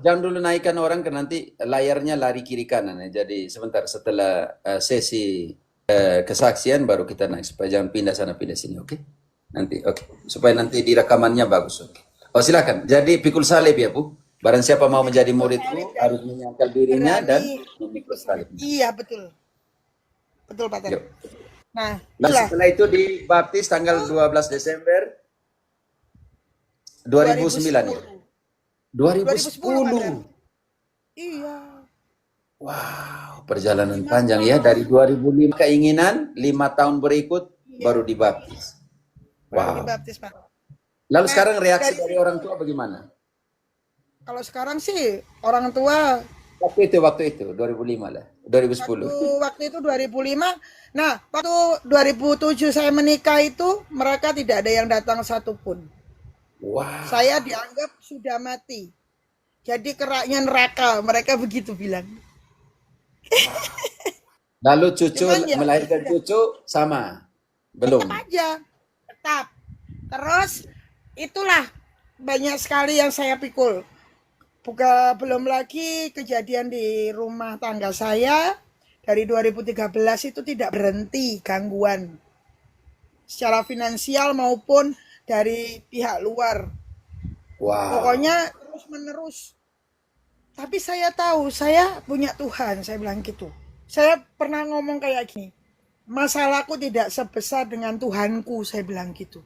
jangan dulu naikkan orang ke nanti layarnya lari kiri kanan ya. Jadi sebentar setelah sesi kesaksian baru kita naik supaya jangan pindah sana pindah sini, oke? Nanti supaya nanti di rekamannya bagus, oke. Oh silakan. Jadi pikul salib ya, Bu. Barang siapa mau menjadi muridku harus menyangkal dirinya dan memikul salib. Iya, betul. Betul, Pater. Yuk. Nah, setelah itu dibaptis tanggal 12 Desember 2009 ya. 2010. Iya. Wow, perjalanan panjang ya dari 2005 keinginan 5 tahun berikut baru dibaptis. Wow. Dibaptis, Pak. Lalu sekarang reaksi dari orang tua bagaimana? Kalau sekarang sih orang tua waktu itu 2005 lah, 2010. Waktu itu 2005. Nah, waktu 2007 saya menikah itu mereka tidak ada yang datang satupun. Wow. Saya dianggap sudah mati. Jadi keraknya neraka, mereka begitu bilang. Lalu cucu melahirkan cucu sama? Belum. Tetap. Terus itulah banyak sekali yang saya pikul. Belum lagi kejadian di rumah tangga saya dari 2013 itu tidak berhenti gangguan secara finansial maupun dari pihak luar. Wow. Pokoknya terus menerus. Tapi saya tahu saya punya Tuhan, saya bilang gitu. Saya pernah ngomong kayak gini, masalahku tidak sebesar dengan Tuhanku, saya bilang gitu.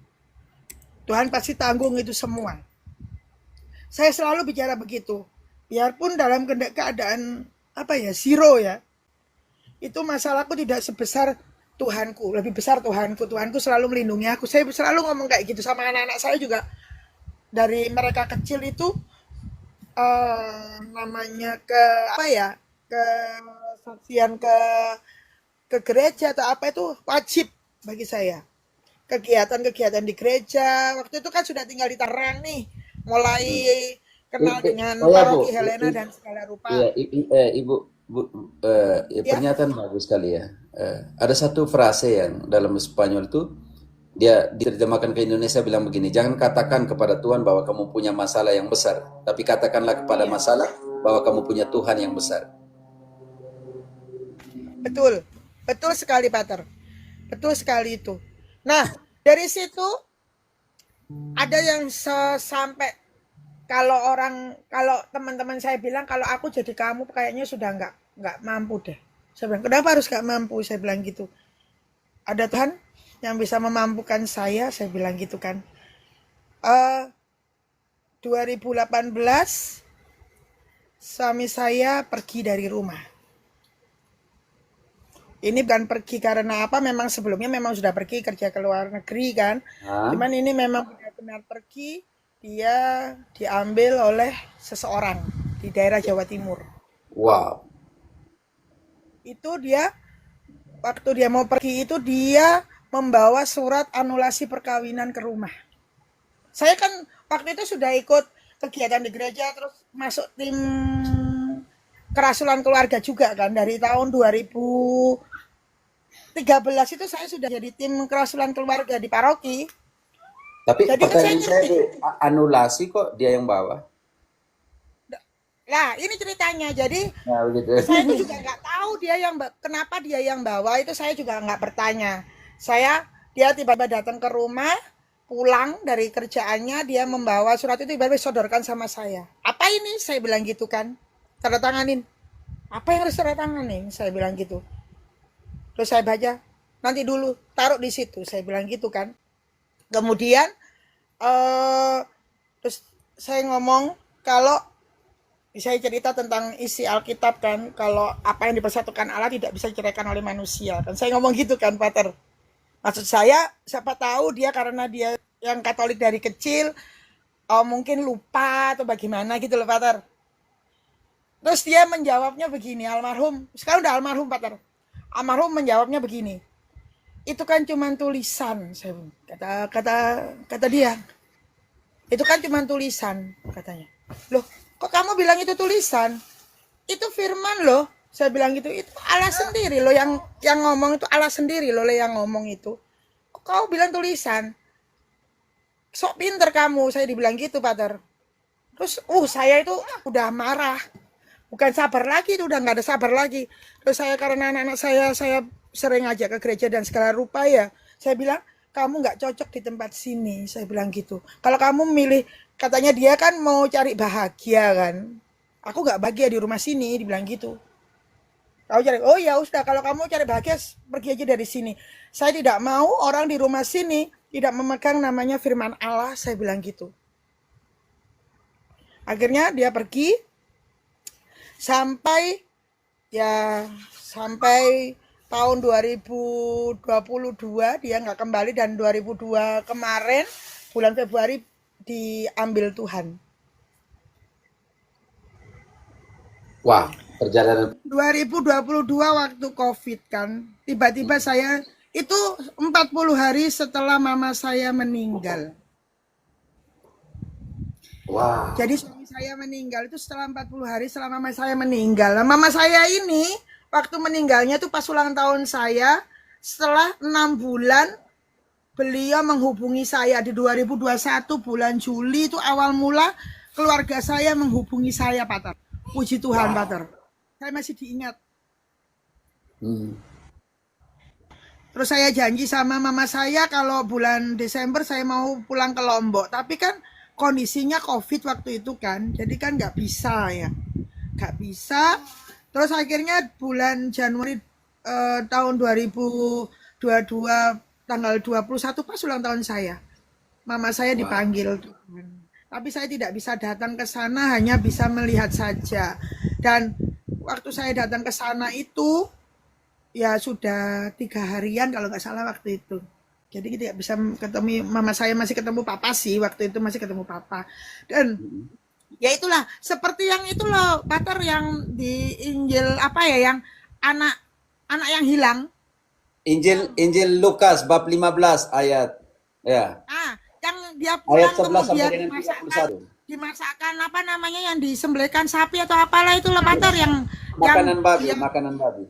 Tuhan pasti tanggung itu semua. Saya selalu bicara begitu. Biarpun dalam keadaan zero ya. Itu masalahku tidak sebesar Tuhanku, lebih besar Tuhanku. Tuhanku selalu melindungi aku. Saya selalu ngomong kayak gitu sama anak-anak saya juga. Dari mereka kecil itu namanya kesaksian ke gereja atau apa itu wajib bagi saya. Kegiatan-kegiatan di gereja. Waktu itu kan sudah tinggal di Tangerang nih. Mulai kenal dengan Saya Bu, paroki Helena dan segala rupa. iya, Ibu, Bu, ya, Ya, pernyataan bagus sekali ya. Ada satu frase yang dalam Spanyol itu dia diterjemahkan ke Indonesia bilang begini, jangan katakan kepada Tuhan bahwa kamu punya masalah yang besar, tapi katakanlah kepada masalah bahwa kamu punya Tuhan yang besar. betul. Betul sekali, Pater. Betul sekali itu. Nah, dari situ ada yang sampai kalau teman-teman saya bilang kalau aku jadi kamu kayaknya sudah nggak mampu deh. Saya bilang, kenapa harus nggak mampu? Saya bilang gitu. Ada Tuhan yang bisa memampukan saya bilang gitu kan. 2018 suami saya pergi dari rumah. Ini bukan pergi karena apa, memang sebelumnya memang sudah pergi kerja ke luar negeri kan. Cuman ini memang benar-benar pergi, dia diambil oleh seseorang di daerah Jawa Timur. Wow. Itu dia, waktu dia mau pergi itu dia membawa surat anulasi perkawinan ke rumah. Saya kan waktu itu sudah ikut kegiatan di gereja, terus masuk tim kerasulan keluarga juga kan. Dari tahun 2013 itu saya sudah jadi tim kerasulan keluarga di paroki. Tapi Jadi kan saya pertanyaan saya ngerti. anulasi kok dia yang bawa? Nah, ini ceritanya. Jadi Nah, begitu. saya itu juga nggak tahu kenapa dia yang bawa, itu saya juga nggak bertanya. Dia tiba-tiba datang ke rumah, pulang dari kerjaannya, dia membawa surat itu, tiba-tiba sodorkan sama saya. Apa ini? Saya bilang gitu kan. Tanda tanganin. Apa yang harus tanda tanganin? Saya bilang gitu. Terus saya baca, nanti dulu, taruh di situ. Saya bilang gitu kan. Kemudian, terus saya ngomong, kalau saya cerita tentang isi Alkitab kan, kalau apa yang dipersatukan Allah tidak bisa diceraikan oleh manusia. Kan saya ngomong gitu kan, Pater. Maksud saya, siapa tahu dia karena dia yang Katolik dari kecil, mungkin lupa atau bagaimana gitu loh, Pater. Terus dia menjawabnya begini, almarhum, sekarang udah almarhum, Pater. Almarhum menjawabnya begini, itu kan cuma tulisan, kata dia. Itu kan cuma tulisan, katanya. Loh, kok kamu bilang itu tulisan? Itu firman loh. Saya bilang gitu, itu Allah sendiri loh yang ngomong, itu Allah sendiri loh yang ngomong itu. Kok kamu bilang tulisan? Sok pinter kamu, saya dibilang gitu, Pater. Terus, saya itu udah marah. Bukan sabar lagi, itu udah nggak ada sabar lagi. Terus saya karena anak-anak saya sering ajak ke gereja dan segala rupa ya. Saya bilang, kamu nggak cocok di tempat sini, saya bilang gitu. Kalau kamu milih, katanya dia kan mau cari bahagia kan. Aku nggak bahagia di rumah sini, dibilang gitu. Kamu cari, oh ya sudah, kalau kamu cari bahagia pergi aja dari sini. Saya tidak mau orang di rumah sini tidak memegang namanya firman Allah, saya bilang gitu. Akhirnya dia pergi sampai tahun 2022 dia nggak kembali, dan 2002 kemarin bulan Februari diambil Tuhan. Wah, perjalanan 2022 waktu COVID kan, tiba-tiba saya itu 40 hari setelah mama saya meninggal. wah. Jadi suami saya meninggal itu setelah 40 hari setelah mama saya meninggal. Nah, mama saya ini waktu meninggalnya itu pas ulang tahun saya, setelah 6 bulan beliau menghubungi saya di 2021 bulan Juli, itu awal mula keluarga saya menghubungi saya, Pater. Puji Tuhan, Pater. Saya masih diingat. Terus saya janji sama mama saya kalau bulan Desember saya mau pulang ke Lombok. Tapi kan kondisinya COVID waktu itu kan, jadi kan nggak bisa ya. Nggak bisa. Terus akhirnya bulan Januari tahun 2022 tanggal 21 pas ulang tahun saya, mama saya dipanggil Tuhan. Tapi saya tidak bisa datang ke sana, hanya bisa melihat saja. Dan waktu saya datang ke sana itu ya sudah 3 harian kalau nggak salah waktu itu. Jadi tidak bisa ketemu mama saya, masih ketemu papa sih, waktu itu masih ketemu papa. Dan ya itulah, seperti yang itu loh, Pater, yang di Injil apa ya, yang anak yang hilang. Injil Lukas bab 15 ayat ya. Yang dia Ayat pulang 11 sampai kemudian dengan 31. dimasakkan apa namanya yang disembelihkan sapi atau apalah itu Pater yang Makanan babi, dia, makanan babi.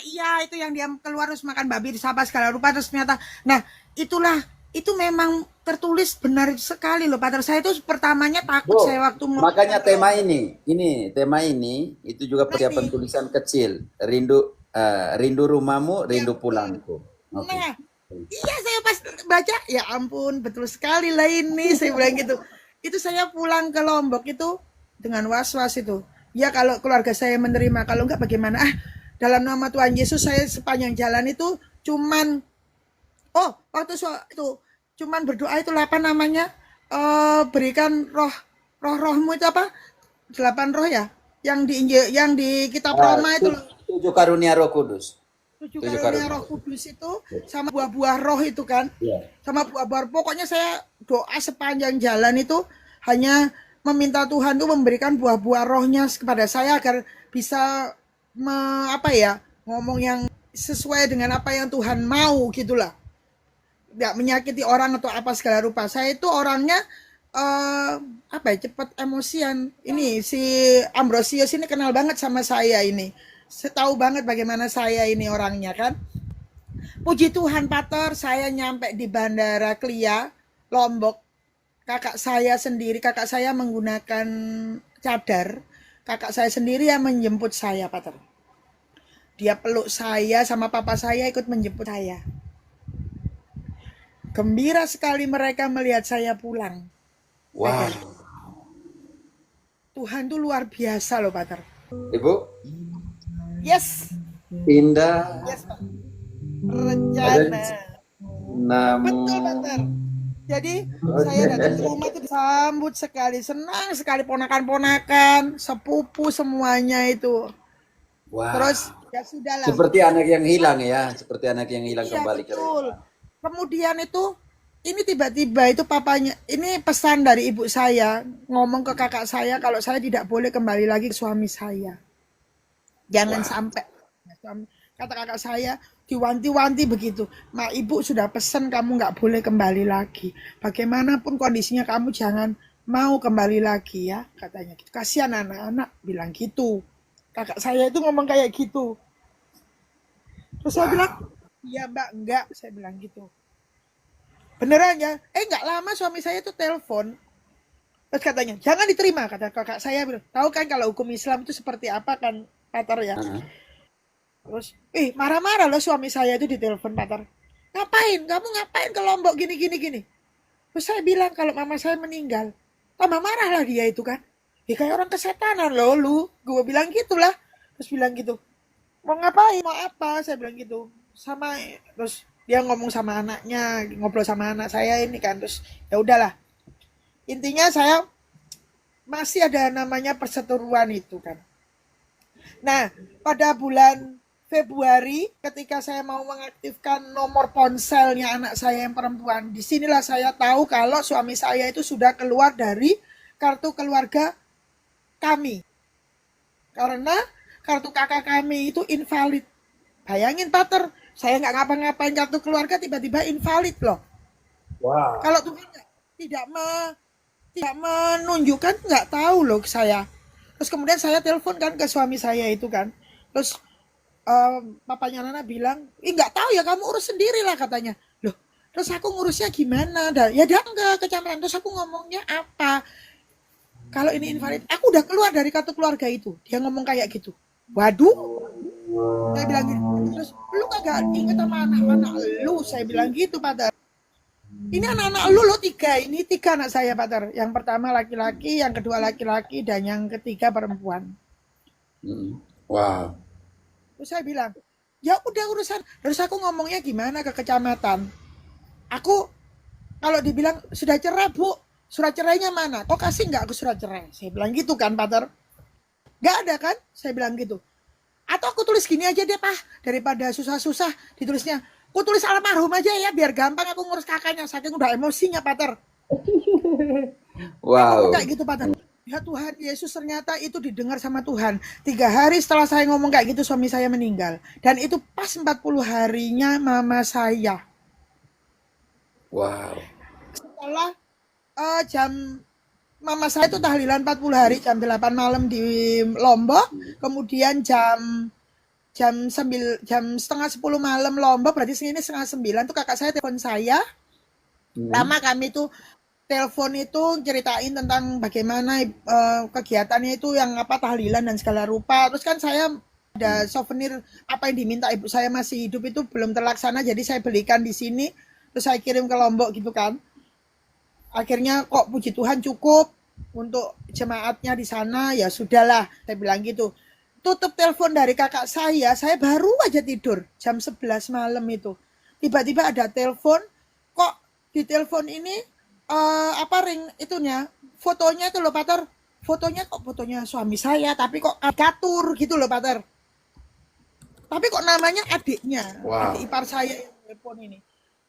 iya itu yang dia keluar terus makan babi disapa segala rupa terus ternyata nah itu memang tertulis benar sekali loh Pater. Saya itu pertamanya takut Bu, saya waktu makanya tema ini itu juga persiapan ini. tulisan kecil. Rindu rumahmu, rindu pulangku. Oke. Nah, iya saya pas baca, ya ampun betul sekali lah ini saya bilang gitu. Itu saya pulang ke Lombok itu dengan was-was itu. Ya kalau keluarga saya menerima, kalau enggak bagaimana? Dalam nama Tuhan Yesus saya sepanjang jalan itu cuman waktu itu cuman berdoa itu apa namanya? Berikan rohmu itu apa? 8 roh ya? Yang di kitab Roma itu loh. 7 karunia Roh Kudus. 7 karunia Roh Kudus itu sama buah-buah roh itu kan. Iya. Sama buah-buah pokoknya saya doa sepanjang jalan itu hanya meminta Tuhan tuh memberikan buah-buah rohnya kepada saya agar bisa ngomong yang sesuai dengan apa yang Tuhan mau gitulah. Nggak menyakiti orang atau apa segala rupa. Saya itu orangnya cepat emosian. Ini si Ambrosius ini kenal banget sama saya ini. Saya tahu banget bagaimana saya ini orangnya kan. Puji Tuhan Pater, saya nyampe di Bandara Klia, Lombok. Kakak saya menggunakan cadar. Kakak saya sendiri yang menjemput saya Pater. Dia peluk saya sama papa saya ikut menjemput saya. Gembira sekali mereka melihat saya pulang. Wow. Tuhan tuh luar biasa loh Pater. Ibu, Yes. indah Yes, Pak. Rencana. namun Betul, Pater. Jadi saya datang ke rumah itu disambut sekali, senang sekali ponakan-ponakan, sepupu semuanya itu. wow. Terus ya sudahlah. Seperti anak yang hilang ya, seperti anak yang hilang Iya kembali ke betul. rumah. Kemudian itu ini tiba-tiba itu papanya, ini pesan dari ibu saya ngomong ke kakak saya kalau saya tidak boleh kembali lagi ke suami saya. Jangan sampai. Kata kakak saya diwanti-wanti begitu. Ma ibu sudah pesan kamu nggak boleh kembali lagi. Bagaimanapun kondisinya kamu jangan mau kembali lagi ya katanya. Gitu. Kasihan anak-anak bilang gitu. Kakak saya itu ngomong kayak gitu. Terus saya bilang, iya mbak enggak. Saya bilang gitu. Beneran ya? Nggak lama suami saya tuh telepon. Terus katanya, jangan diterima. Kata kakak saya bilang, tahu kan kalau hukum Islam itu seperti apa kan Pater ya. Terus, marah-marah loh suami saya itu ditelepon Pater. Ngapain? Kamu ngapain ke Lombok gini. Terus saya bilang kalau mama saya meninggal. Tambah marah lah dia itu kan. Kayak orang kesetanan loh lu. Gue bilang gitulah. Terus bilang gitu. Mau ngapain? Mau apa? Saya bilang gitu. Terus dia ngomong sama anaknya, ngobrol sama anak saya ini kan. Terus ya udahlah. Intinya saya masih ada namanya perseteruan itu kan. Nah, pada bulan Februari ketika saya mau mengaktifkan nomor ponselnya anak saya yang perempuan, disinilah saya tahu kalau suami saya itu sudah keluar dari kartu keluarga kami. Karena kartu kakak kami itu invalid. Bayangin Pater, saya nggak ngapa-ngapain kartu keluarga tiba-tiba invalid loh. Wow. Kalau Tuhan tidak menunjukkan, nggak tahu loh saya. Terus kemudian saya telepon kan ke suami saya itu kan. Terus papanya Nana bilang, nggak tahu ya kamu urus sendiri lah katanya. Loh, terus aku ngurusnya gimana? Ya datang ke kecamatan. Terus aku ngomongnya apa? Kalau ini invalid, aku udah keluar dari kartu keluarga itu. Dia ngomong kayak gitu. Waduh. Saya bilang gitu. Terus lu kagak inget sama anak-anak lu? Saya bilang gitu Pater. Ini anak-anak lu lo 3. Ini 3 anak saya Pater. Yang pertama laki-laki, yang kedua laki-laki, dan yang ketiga perempuan. Wow. Terus saya bilang, ya udah urusan. Terus aku ngomongnya gimana ke kecamatan. Aku kalau dibilang sudah cerai bu, surat cerainya mana? Kok kasih nggak aku surat cerai? Saya bilang gitu kan Pater. Nggak ada kan? Saya bilang gitu. Atau aku tulis gini aja deh Pak, daripada susah-susah ditulisnya. Aku tulis almarhum aja ya, biar gampang aku ngurus kakaknya. Saking udah emosinya Pater. Wow. Aku kayak gitu Pater. ya Tuhan Yesus ternyata itu didengar sama Tuhan. 3 hari setelah saya ngomong kayak gitu suami saya meninggal. Dan itu pas 40 harinya mama saya. Wow. Setelah jam mama saya itu tahlilan 40 hari jam 8 malam di Lombok. Kemudian jam setengah 10 malam Lombok, berarti segini setengah 9 tuh kakak saya telepon saya. Lama kami tuh telepon itu ceritain tentang bagaimana kegiatannya itu yang apa tahlilan dan segala rupa. Terus kan saya ada souvenir apa yang diminta ibu saya masih hidup itu belum terlaksana, jadi saya belikan di sini terus saya kirim ke Lombok gitu kan. Akhirnya kok puji Tuhan cukup untuk jemaatnya di sana, ya sudahlah saya bilang gitu. Tutup telepon dari kakak saya baru aja tidur jam 11 malam itu. Tiba-tiba ada telepon, kok di telepon ini ring itunya, fotonya itu loh Pater. Fotonya kok fotonya suami saya, tapi kok karikatur gitu loh Pater. Tapi kok namanya adiknya, Wow. adik ipar saya yang telepon ini.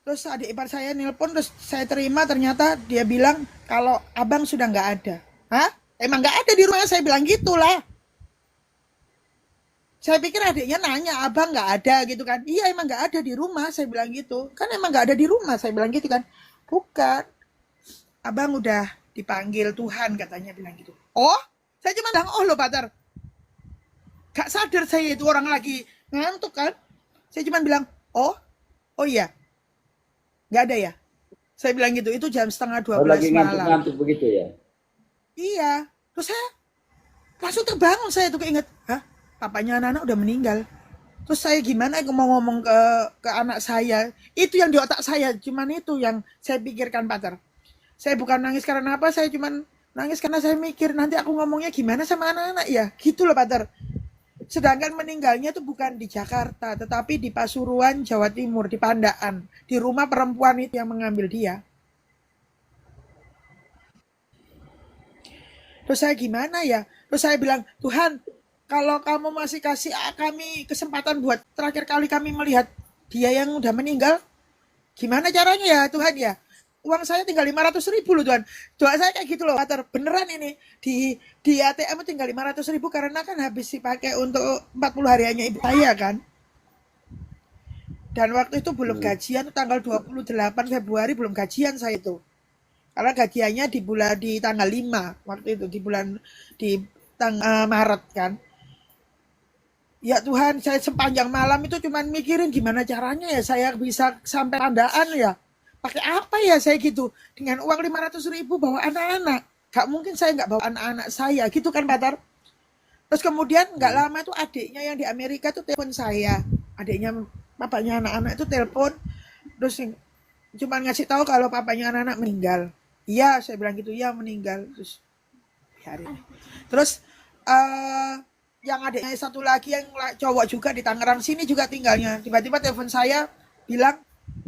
Terus adik ipar saya nelpon, terus saya terima, ternyata dia bilang kalau abang sudah nggak ada. Hah? Emang nggak ada di rumah, saya bilang gitulah. Saya pikir adiknya nanya, abang nggak ada gitu kan. Iya emang nggak ada di rumah, saya bilang gitu. Kan emang nggak ada di rumah, saya bilang gitu kan. Bukan, abang udah dipanggil Tuhan katanya bilang gitu. Oh, saya cuma bilang, oh loh Pater. Gak sadar saya itu orang lagi ngantuk kan. Saya cuma bilang, oh iya, nggak ada ya. Saya bilang gitu, itu jam setengah Oh, 12 lagi malam. ngantuk-ngantuk begitu ya? Iya, terus saya langsung terbangun, saya tuh keinget, hah, papanya anak-anak udah meninggal. Terus saya gimana mau ngomong ke anak saya, itu yang di otak saya, cuman itu yang saya pikirkan Pater. Saya bukan nangis karena apa, saya cuman nangis karena saya mikir nanti aku ngomongnya gimana sama anak-anak ya, gitu loh Pater. Sedangkan meninggalnya itu bukan di Jakarta, tetapi di Pasuruan, Jawa Timur, di Pandaan, di rumah perempuan itu yang mengambil dia. Terus saya gimana ya? Terus saya bilang, Tuhan, kalau kamu masih kasih kami kesempatan buat terakhir kali kami melihat dia yang udah meninggal, gimana caranya ya Tuhan ya? Uang saya tinggal 500.000 loh Tuhan. Doa saya kayak gitu loh, Pater. Beneran ini. Di ATM tinggal 500.000 karena kan habis dipakai untuk 40 hariannya ibu saya kan. Dan waktu itu belum gajian, tanggal 28 Februari belum gajian saya itu. Karena gajiannya di tanggal 5 waktu itu, di Maret kan. Ya Tuhan, saya sepanjang malam itu cuman mikirin gimana caranya ya saya bisa sampai Pandaan ya. Pakai apa ya saya gitu. Dengan uang 500.000 bawa anak-anak. Gak mungkin saya nggak bawa anak-anak saya gitu kan Pater. Terus kemudian nggak lama itu adiknya yang di Amerika tuh telepon saya. Adiknya, papanya anak-anak itu telepon. Terus cuman ngasih tahu kalau papanya anak-anak meninggal. Iya, saya bilang gitu, iya meninggal. Terus hari ini. Terus yang adiknya satu lagi yang cowok juga di Tangerang sini juga tinggalnya. Tiba-tiba telepon saya bilang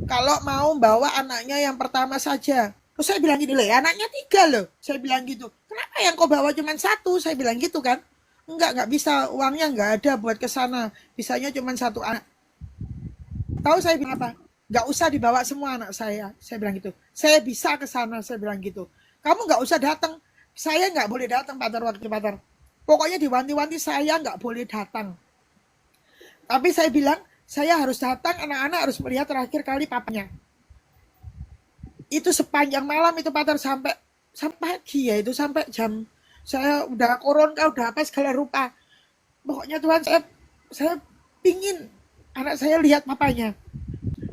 kalau mau bawa anaknya yang pertama saja. Terus saya bilang gini loh, anaknya 3 loh. Saya bilang gitu. Kenapa yang kau bawa cuma 1? Saya bilang gitu kan. Enggak bisa, uangnya enggak ada buat ke sana. Bisanya cuma 1 anak. Tahu saya bilang apa? Enggak usah dibawa semua anak saya. Saya bilang gitu. Saya bisa ke sana, saya bilang gitu. Kamu enggak usah datang. Saya enggak boleh datang Pater waktu Pater. Pokoknya diwanti-wanti saya enggak boleh datang. Tapi saya bilang, saya harus datang, anak-anak harus melihat terakhir kali papanya. Itu sepanjang malam itu Pater sampai pagi ya, itu sampai jam, saya udah koronka, udah apa segala rupa. Pokoknya Tuhan, saya pingin anak saya lihat papanya.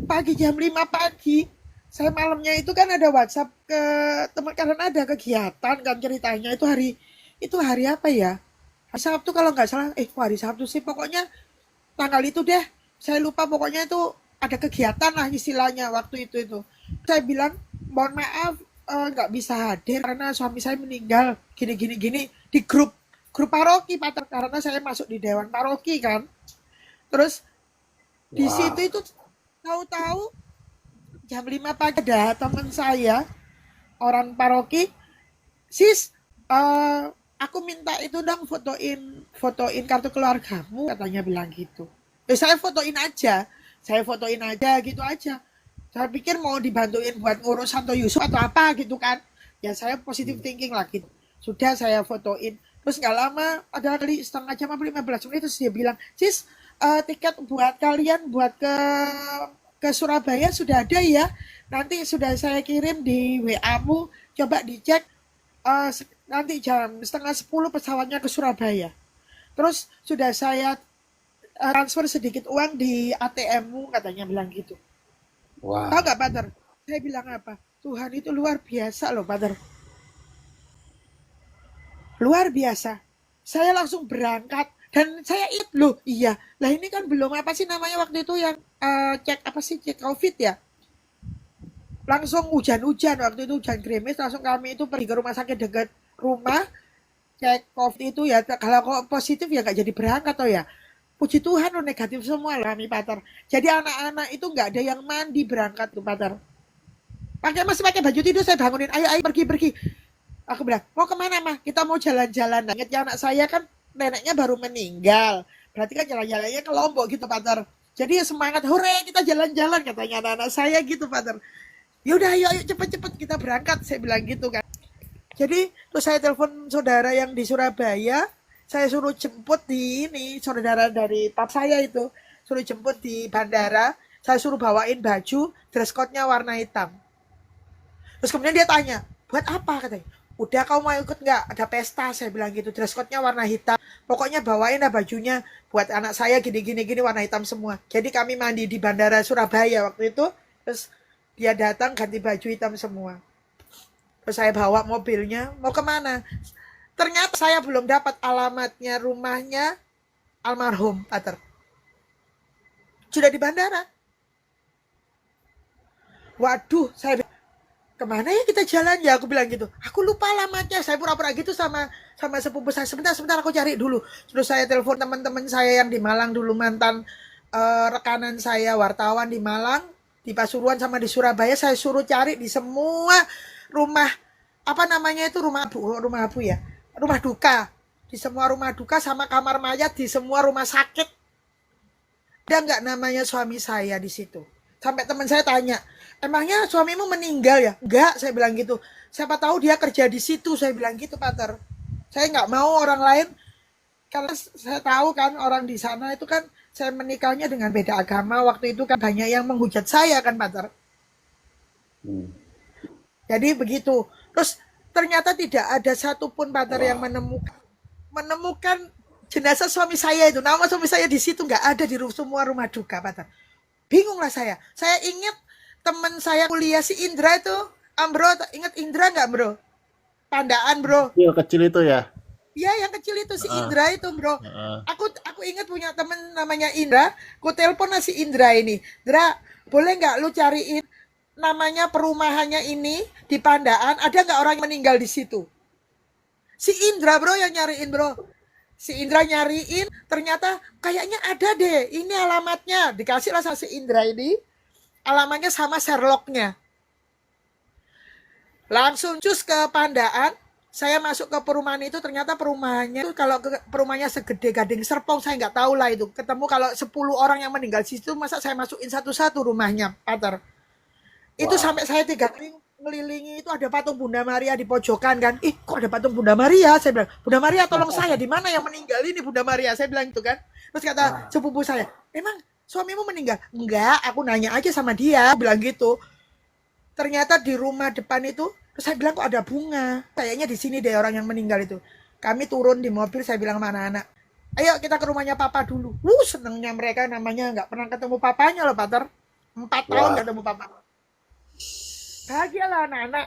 Pagi jam 5 pagi, saya malamnya itu kan ada WhatsApp ke teman karena ada kegiatan kan ceritanya. Itu hari apa ya? Hari Sabtu kalau nggak salah, hari Sabtu sih pokoknya tanggal itu deh. Saya lupa pokoknya itu ada kegiatan lah istilahnya waktu itu. Saya bilang, mohon maaf nggak bisa hadir karena suami saya meninggal gini di grup paroki Pater, karena saya masuk di dewan paroki kan. Terus di situ itu tahu-tahu jam 5 pagi ada teman saya orang paroki, sis aku minta itu dong fotoin kartu keluargamu katanya bilang gitu. Saya fotoin aja gitu aja. Saya pikir mau dibantuin buat ngurus Santo Yusuf atau apa gitu kan. Ya saya positive thinking lah gitu. Sudah saya fotoin. Terus nggak lama, ada kali setengah jam atau 15 menit, terus dia bilang, sis, tiket buat kalian buat ke Surabaya sudah ada ya. Nanti sudah saya kirim di WA-mu, coba dicek. Nanti jam setengah 10 pesawatnya ke Surabaya. Terus sudah saya transfer sedikit uang di ATM-mu, katanya bilang gitu. Tahu Wah, nggak, Pater? Saya bilang apa? Tuhan itu luar biasa loh, Pater. Luar biasa. Saya langsung berangkat dan saya ingat loh, iya. Lah ini kan belum apa sih namanya waktu itu yang cek apa sih, cek COVID ya. Langsung hujan-hujan waktu itu, hujan gerimis, langsung kami itu pergi ke rumah sakit dekat rumah cek COVID itu ya. Kalau kok positif ya nggak jadi berangkat toh ya. Puji Tuhan lo negatif semua lah kami, Pater. Jadi anak-anak itu nggak ada yang mandi berangkat tuh, Pater. Masih pakai baju tidur, saya bangunin, ayo ayo pergi pergi. Aku bilang, mau kemana mah? Kita mau jalan-jalan. Nah, ingatnya anak saya kan neneknya baru meninggal. Berarti kan jalan-jalannya ke Lombok gitu, Pater. Jadi semangat, hore kita jalan-jalan katanya anak-anak saya gitu, Pater. Yaudah ayo ayo cepet-cepet kita berangkat, saya bilang gitu kan. Jadi terus saya telepon saudara yang di Surabaya, saya suruh jemput di ini, saudara dari pap saya itu, suruh jemput di bandara, saya suruh bawain baju, dress code-nya warna hitam. Terus kemudian dia tanya, buat apa katanya? Udah kau mau ikut nggak? Ada pesta, saya bilang gitu. Dress code-nya warna hitam. Pokoknya bawain lah bajunya buat anak saya gini-gini warna hitam semua. Jadi kami mandi di bandara Surabaya waktu itu. Terus dia datang ganti baju hitam semua. Terus saya bawa mobilnya, mau kemana? Ternyata saya belum dapat alamatnya rumahnya almarhum, Pater. Sudah di bandara. Waduh, saya kemana ya kita jalan ya, aku bilang gitu. Aku lupa alamatnya, saya pura-pura gitu sama sepupu saya. Sebentar aku cari dulu. Terus saya telepon teman-teman saya yang di Malang dulu, mantan rekanan saya wartawan di Malang, di Pasuruan sama di Surabaya. Saya suruh cari di semua rumah, apa namanya itu, rumah abu ya, rumah duka, di semua rumah duka sama kamar mayat, di semua rumah sakit. Ada nggak namanya suami saya di situ? Sampai teman saya tanya, emangnya suamimu meninggal ya? Enggak, saya bilang gitu. Siapa tahu dia kerja di situ, saya bilang gitu, Pater. Saya nggak mau orang lain, karena saya tahu kan orang di sana itu kan, saya menikahnya dengan beda agama. Waktu itu kan banyak yang menghujat saya kan, Pater. hmm. Jadi begitu. Terus ternyata tidak ada satupun, Pater, yang Wah, menemukan jenazah suami saya itu. Nama suami saya di situ nggak ada di semua rumah duka, Pater. Bingung lah saya. Saya ingat teman saya kuliah si Indra itu, Bro, ingat Indra nggak, Bro? Pandaan, Bro. Kecil kecil itu ya. Iya, yang kecil itu si Heeh, Indra itu, Bro. heeh. Aku ingat punya teman namanya Indra. Ku telepon si Indra ini. Indra, boleh nggak lu cariin namanya perumahannya ini di Pandaan, ada nggak orang yang meninggal di situ? Si Indra, Bro, yang nyariin, Bro. Si Indra nyariin, ternyata kayaknya ada deh. Ini alamatnya. Dikasih lah sama si Indra ini. Alamatnya sama Sherlocknya. Langsung cus ke Pandaan. Saya masuk ke perumahan itu, ternyata perumahannya itu, kalau perumahannya segede Gading Serpong, saya nggak tahu lah itu. Ketemu kalau 10 orang yang meninggal di situ, masa saya masukin satu-satu rumahnya, Pater. Itu wah, sampai saya 3 kali ngelilingi, itu ada patung Bunda Maria di pojokan kan. Ih, kok ada patung Bunda Maria? Saya bilang, Bunda Maria tolong saya, di mana yang meninggal ini Bunda Maria? Saya bilang gitu kan. Terus kata wah, sepupu saya, emang suamimu meninggal? Enggak, aku nanya aja sama dia, bilang gitu. Ternyata di rumah depan itu, terus saya bilang kok ada bunga. Kayaknya di sini deh orang yang meninggal itu. Kami turun di mobil, saya bilang sama anak-anak, ayo kita ke rumahnya papa dulu. Senengnya mereka, namanya nggak pernah ketemu papanya loh, Pater. 4 tahun wah. nggak ketemu papa. Bahagialah anak-anak.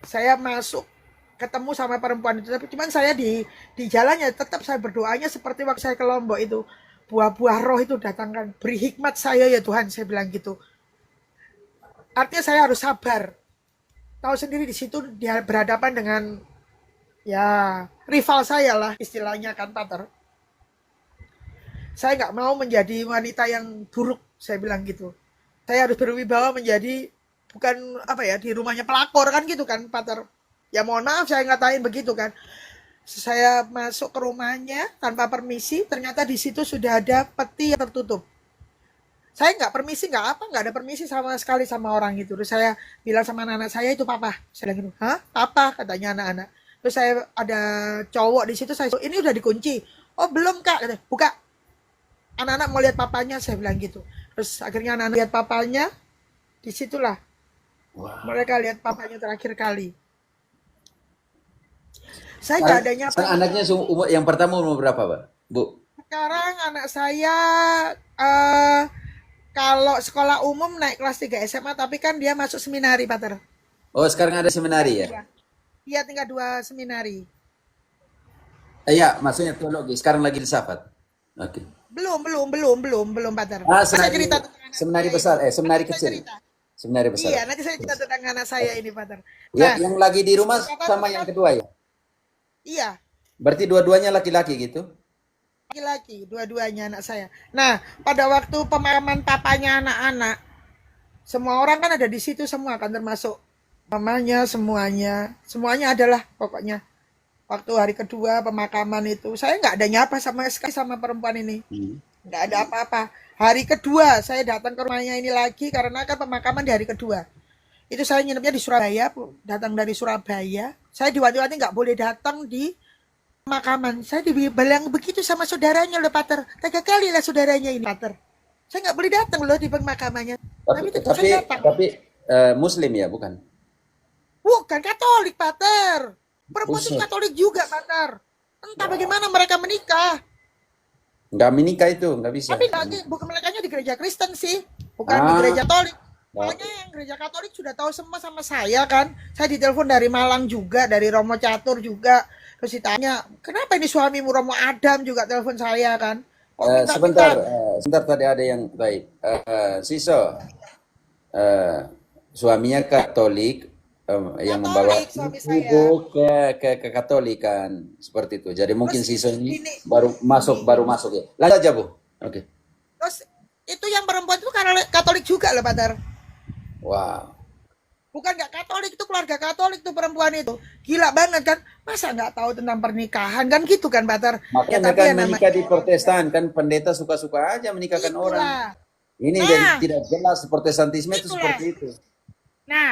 Saya masuk ketemu sama perempuan itu, tapi cuman saya di jalannya tetap saya berdoanya seperti waktu saya ke Lombok itu, buah-buah roh itu datangkan, beri hikmat saya ya Tuhan, saya bilang gitu. Artinya saya harus sabar, tahu sendiri di situ dia berhadapan dengan ya rival saya lah istilahnya kan, Pater. Saya nggak mau menjadi wanita yang buruk, saya bilang gitu. Saya harus berwibawa menjadi, bukan apa ya, di rumahnya pelakor kan gitu kan, Pater. Ya mohon maaf saya ngatain begitu kan. Saya masuk ke rumahnya tanpa permisi, ternyata di situ sudah ada peti yang tertutup. Saya nggak permisi, nggak ada permisi sama sekali sama orang itu. Terus saya bilang sama anak-anak saya, itu papa. Saya bilang gitu, hah? Papa? Katanya anak-anak. Terus saya ada cowok di situ, saya ini udah dikunci. Oh belum kak, kata, buka. Anak-anak mau lihat papanya, saya bilang gitu. Terus akhirnya anak-anak lihat papanya, disitulah Wah. mereka lihat papanya terakhir kali. Saya nggak ada nyapa. Sekarang anaknya yang pertama umur berapa, Pak? Bu? Sekarang anak saya eh kalau sekolah umum naik kelas 3 SMA, tapi kan dia masuk seminari, Pater. Oh, sekarang ada seminari ya? Iya, dia tinggal 2 seminari. Iya, maksudnya teologi. Sekarang lagi di Safat. Oke. Belum, Pater. Ah, Saya seminari, cerita tentang anak seminari saya besar, ini. seminari Saya kecil. cerita. Seminari besar. Iya, nanti saya cerita tentang anak saya ini, Pater. Ya, Nah, yang lagi di rumah sekarang sama yang kedua ya? iya, Berarti dua-duanya laki-laki gitu? laki-laki, dua-duanya anak saya. Nah, pada waktu pemakaman papanya anak-anak, semua orang kan ada di situ semua kan, termasuk mamanya, semuanya adalah pokoknya. Waktu hari kedua pemakaman itu, saya nggak ada nyapa sama sekali sama perempuan ini, nggak ada apa-apa. Hari kedua saya datang ke rumahnya ini lagi karena kan pemakaman di hari kedua. Itu saya nginepnya di Surabaya, datang dari Surabaya. Saya diwanti-wanti nggak boleh datang di pemakaman. Saya dibilang begitu sama saudaranya loh, Pater. 3 kali lah saudaranya ini, Pater. Saya nggak boleh datang loh di pemakamannya. Tapi tetap saya datang. Muslim ya, bukan? Bukan Katolik, Pater. Perempuan itu Buset. Katolik juga, Pater. Entah bagaimana mereka menikah. Nggak menikah itu, nggak bisa. Tapi bukan menikahnya di gereja Kristen sih. Bukan di Ah, gereja Katolik. nah, Makanya yang gereja Katolik sudah tahu semua sama saya kan. Saya ditelepon dari Malang juga, dari Romo Catur juga. Terus ditanya, kenapa ini suamimu Romo Adam juga telepon saya kan. Kok sebentar, minta-minta. sebentar tadi ada yang baik. Siso, eh, suaminya Katolik, yang membawa Katolik suami saya. ibu ke Katolikan seperti itu. Jadi mungkin Terus Siso ini ini, baru masuk ya. Lanjut aja, Bu. Oke. terus itu yang perempuan itu karena Katolik juga loh, Pater. Wow. Bukan nggak Katolik, itu keluarga Katolik tuh perempuan itu. Gila banget kan. Masa nggak tahu tentang pernikahan kan gitu kan, Pater. Ya Makanya tapi kan ya menikah namanya di Protestan kan pendeta suka-suka aja menikahkan orang. itulah. Ini jadi Nah, tidak jelas Protestantisme itu itulah. seperti itu. Nah,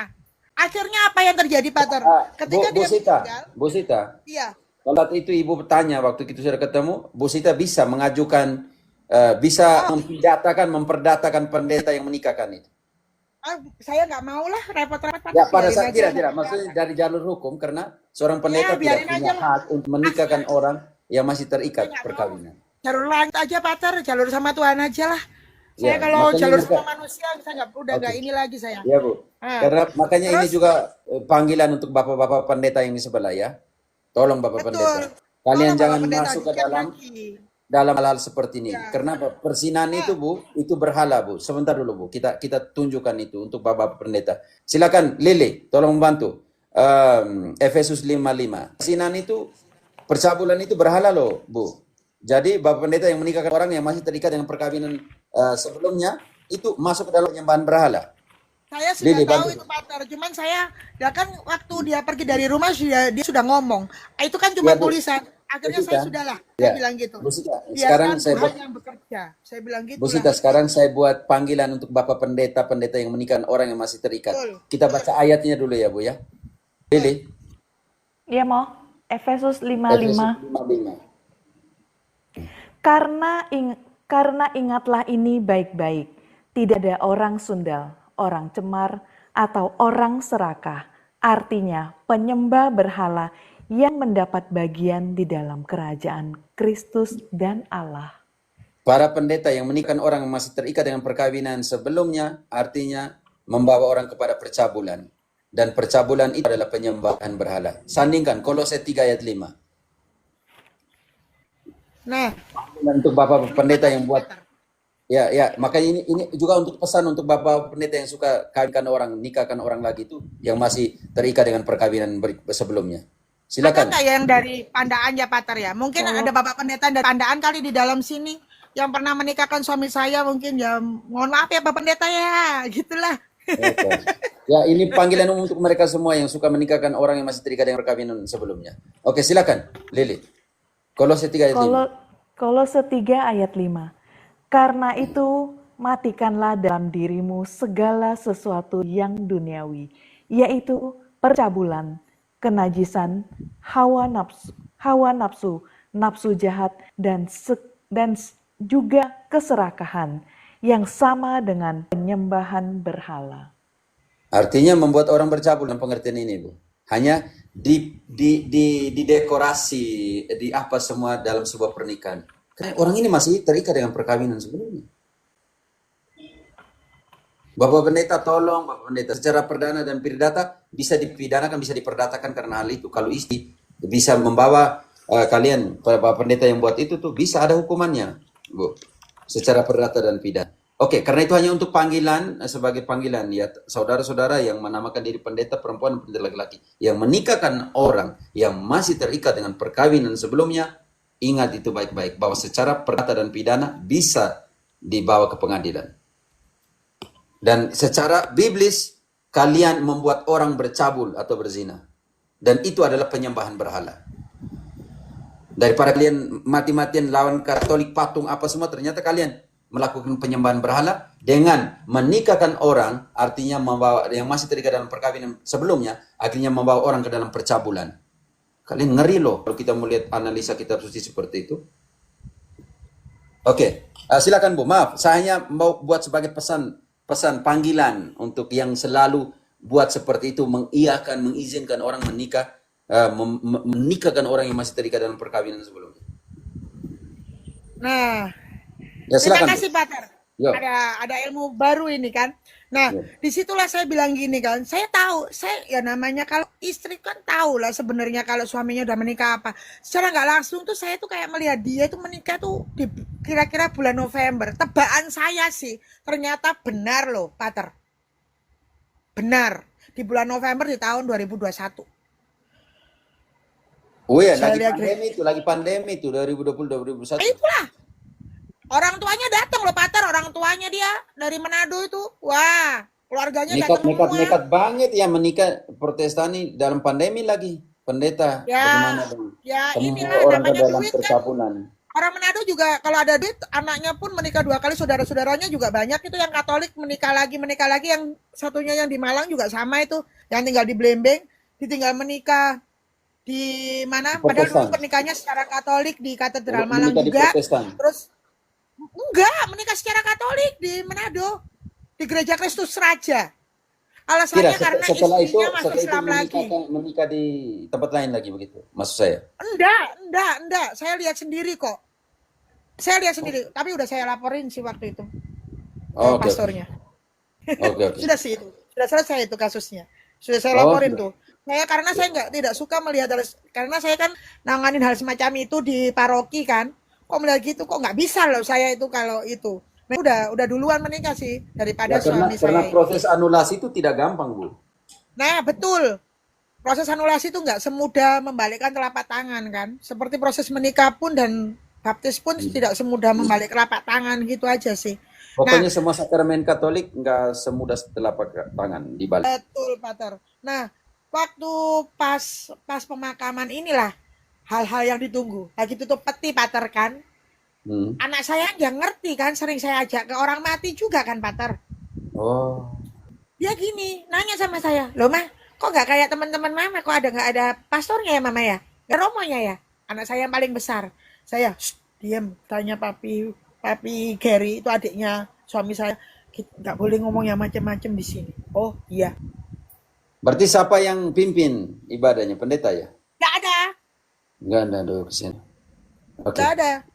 akhirnya apa yang terjadi, Pater? Ketika Bu dia Sita, meninggal, Bu Sita, iya. kalau waktu itu ibu bertanya waktu kita sudah ketemu, Bu Sita bisa mengajukan, bisa Oh, memperdatakan pendeta yang menikahkan itu. saya nggak mau lah repot-repot, Pater. Ya pada Biarin saat aja. tidak, maksudnya dari jalur hukum karena seorang Ya, pendeta tidak biarin punya aja lah. hak untuk menikahkan orang yang masih Saya terikat nggak mau. perkawinan. Jalur langit aja, Pater. Jalur sama Tuhan aja lah. Saya Ya, kalau makanya jalur mereka, sama manusia, saya udah oke. nggak ini lagi saya. Ya Bu, Nah, karena makanya ini terus juga panggilan untuk bapak-bapak pendeta yang di sebelah ya. Tolong Bapak betul. Pendeta, kalian Tolong Bapak jangan Pendeta masuk ke dikit dalam lagi. hal-hal seperti ini. Ya. Karena apa? Persinahan itu Nah, Bu, itu berhala Bu. Sebentar dulu Bu, kita tunjukkan itu untuk Bapak Pendeta. Silakan Lili, tolong membantu. Efesus 5:5. Persinahan itu, percabulan itu berhala loh Bu. Jadi Bapak Pendeta yang menikahkan orang yang masih terikat dengan perkawinan sebelumnya, itu masuk ke dalam penyembahan berhala. saya sudah Lili, tahu bantu. itu, Pater. Cuman saya, ya kan waktu dia pergi dari rumah, dia sudah ngomong. Itu kan Ya cuma Bu, tulisan. Akhirnya Bu saya Sita. sudahlah. Saya Ya, bilang gitu. Bu Sita, sekarang Biarkan saya Tuhan buat yang bekerja. Saya bilang Bu gitulah. Sita, sekarang saya buat panggilan untuk Bapak Pendeta-pendeta yang menikahkan orang yang masih terikat. Betul. Kita baca ayatnya dulu ya Bu ya. Lili, Ya mau, Efesus Efesus 5:5. 5:5. Karena ingatlah ini baik-baik, tidak ada orang sundal, orang cemar, atau orang serakah, artinya penyembah berhala yang mendapat bagian di dalam kerajaan Kristus dan Allah. Para pendeta yang menikahkan orang yang masih terikat dengan perkawinan sebelumnya, artinya membawa orang kepada percabulan. Dan percabulan itu adalah penyembahan berhala. Sandingkan Kolose 3 ayat 5. Nah, Dan untuk Bapak pendeta yang makasih, buat, Pater. ya, makanya ini juga untuk pesan untuk Bapak pendeta yang suka kawinkan orang, nikahkan orang lagi itu, yang masih terikat dengan perkawinan sebelumnya. Ada Silakan. nggak yang dari Pandaan ya, Pater ya? Mungkin ada Kalau Bapak Pendeta dari Pandaan kali di dalam sini yang pernah menikahkan suami saya, mungkin ya mohon maaf ya Bapak Pendeta ya, gitulah. Oke. Ya, ini panggilan umum untuk mereka semua yang suka menikahkan orang yang masih terikat dengan perkawinan sebelumnya. Oke, silakan, Lili. Kolose 3 ayat 5. Kolose 3 ayat 5. Karena itu, matikanlah dalam dirimu segala sesuatu yang duniawi, yaitu percabulan, kenajisan, hawa nafsu, nafsu jahat, dan juga keserakahan yang sama dengan penyembahan berhala. Artinya membuat orang bercabul dalam pengertian ini, Bu. Hanya di dekorasi, di apa semua dalam sebuah pernikahan. Karena orang ini masih terikat dengan perkawinan sebelumnya. Bapak Pendeta, tolong Bapak Pendeta, secara perdana dan perdata bisa dipidanakan, bisa diperdatakan karena hal itu. Kalau istri bisa membawa kalian, Bapak Pendeta yang buat itu tuh bisa ada hukumannya, Bu. Secara perdata dan pidana. Oke, karena itu hanya untuk panggilan, sebagai panggilan ya saudara-saudara yang menamakan diri pendeta perempuan dan pendeta laki-laki yang menikahkan orang yang masih terikat dengan perkawinan sebelumnya, ingat itu baik-baik bahwa secara perdata dan pidana bisa dibawa ke pengadilan. Dan secara biblis kalian membuat orang bercabul atau berzina. Dan itu adalah penyembahan berhala. Daripada kalian mati-matian lawan Katolik, patung apa semua, ternyata kalian melakukan penyembahan berhala dengan menikahkan orang, artinya membawa yang masih terikat dalam perkawinan sebelumnya, akhirnya membawa orang ke dalam percabulan. Kalian ngeri loh kalau kita melihat analisa kitab suci seperti itu. Oke, silakan Bu. Maaf, saya hanya mau buat sebagai pesan panggilan untuk yang selalu buat seperti itu, mengizinkan orang menikah, menikahkan orang yang masih terikat dalam perkawinan sebelumnya. Nah, Ya, silakan, terima kasih Pater. Yo. Ada ilmu baru ini kan. Nah, disitulah saya bilang gini kan. Saya tahu, saya ya namanya kalau istri kan tahu lah sebenarnya kalau suaminya udah menikah apa. Secara nggak langsung tuh saya tuh kayak melihat dia itu menikah tuh di kira-kira bulan November. Tebakan saya sih ternyata benar loh, Pater. Benar. Di bulan November di tahun 2021. Oh ya, Saya lagi pandemi itu 2020-2021. Itulah. Orang tuanya datang loh Pater, orang tuanya dia dari Manado itu. Wah, keluarganya datang semua. Nekat banget ya menikah Protestani dalam pandemi lagi. Pendeta, bagaimana dong? Ya inilah orang ke namanya dalam duit percabulan. kan. Orang Manado juga kalau ada duit, anaknya pun menikah 2 kali, saudara-saudaranya juga banyak itu yang Katolik menikah lagi, yang satunya yang di Malang juga sama itu, yang tinggal di Blembeng, ditinggal menikah di mana? Padahal dulu pernikahannya secara Katolik di Katedral Malang juga. Terus enggak, menikah secara Katolik di Manado, di Gereja Kristus Raja. Alasannya karena istrinya masuk Islam lagi. Menikah di tempat lain lagi begitu, maksud saya? Enggak. Saya lihat sendiri kok. Tapi udah saya laporin sih waktu itu. Pastornya. Oke. Sudah sih itu. Sudah selesai itu kasusnya. Sudah saya laporin tuh. Karena saya tidak suka melihat karena saya kan nanganin hal semacam itu di paroki kan. Kok melihat gitu kok nggak bisa loh saya itu kalau itu. Nah, udah duluan menikah sih daripada suami saya. Karena proses anulasi itu tidak gampang, Bu. Nah, betul. Proses anulasi itu nggak semudah membalikkan telapak tangan kan. Seperti proses menikah pun dan baptis pun tidak semudah membalik telapak tangan gitu aja sih. Pokoknya semua sakramen Katolik nggak semudah telapak tangan dibalik. Betul, Pater. Nah, waktu pas pemakaman inilah hal-hal yang ditunggu. Lagi tutup peti, Pater kan. Anak saya yang ngerti kan, sering saya ajak ke orang mati juga kan, Pater. Oh. Dia gini, nanya sama saya, loh Mah, kok nggak kayak teman-teman Mama? Kok nggak ada pastornya ya Mama ya? Nggak romonya ya? Anak saya yang paling besar. Saya, diam, tanya papi Gary, itu adiknya suami saya. Nggak boleh ngomong yang macam-macam di sini. Oh iya. Berarti siapa yang pimpin ibadahnya? Pendeta ya? Nggak ada. Nggak ada dosen. Oke. Nggak ada.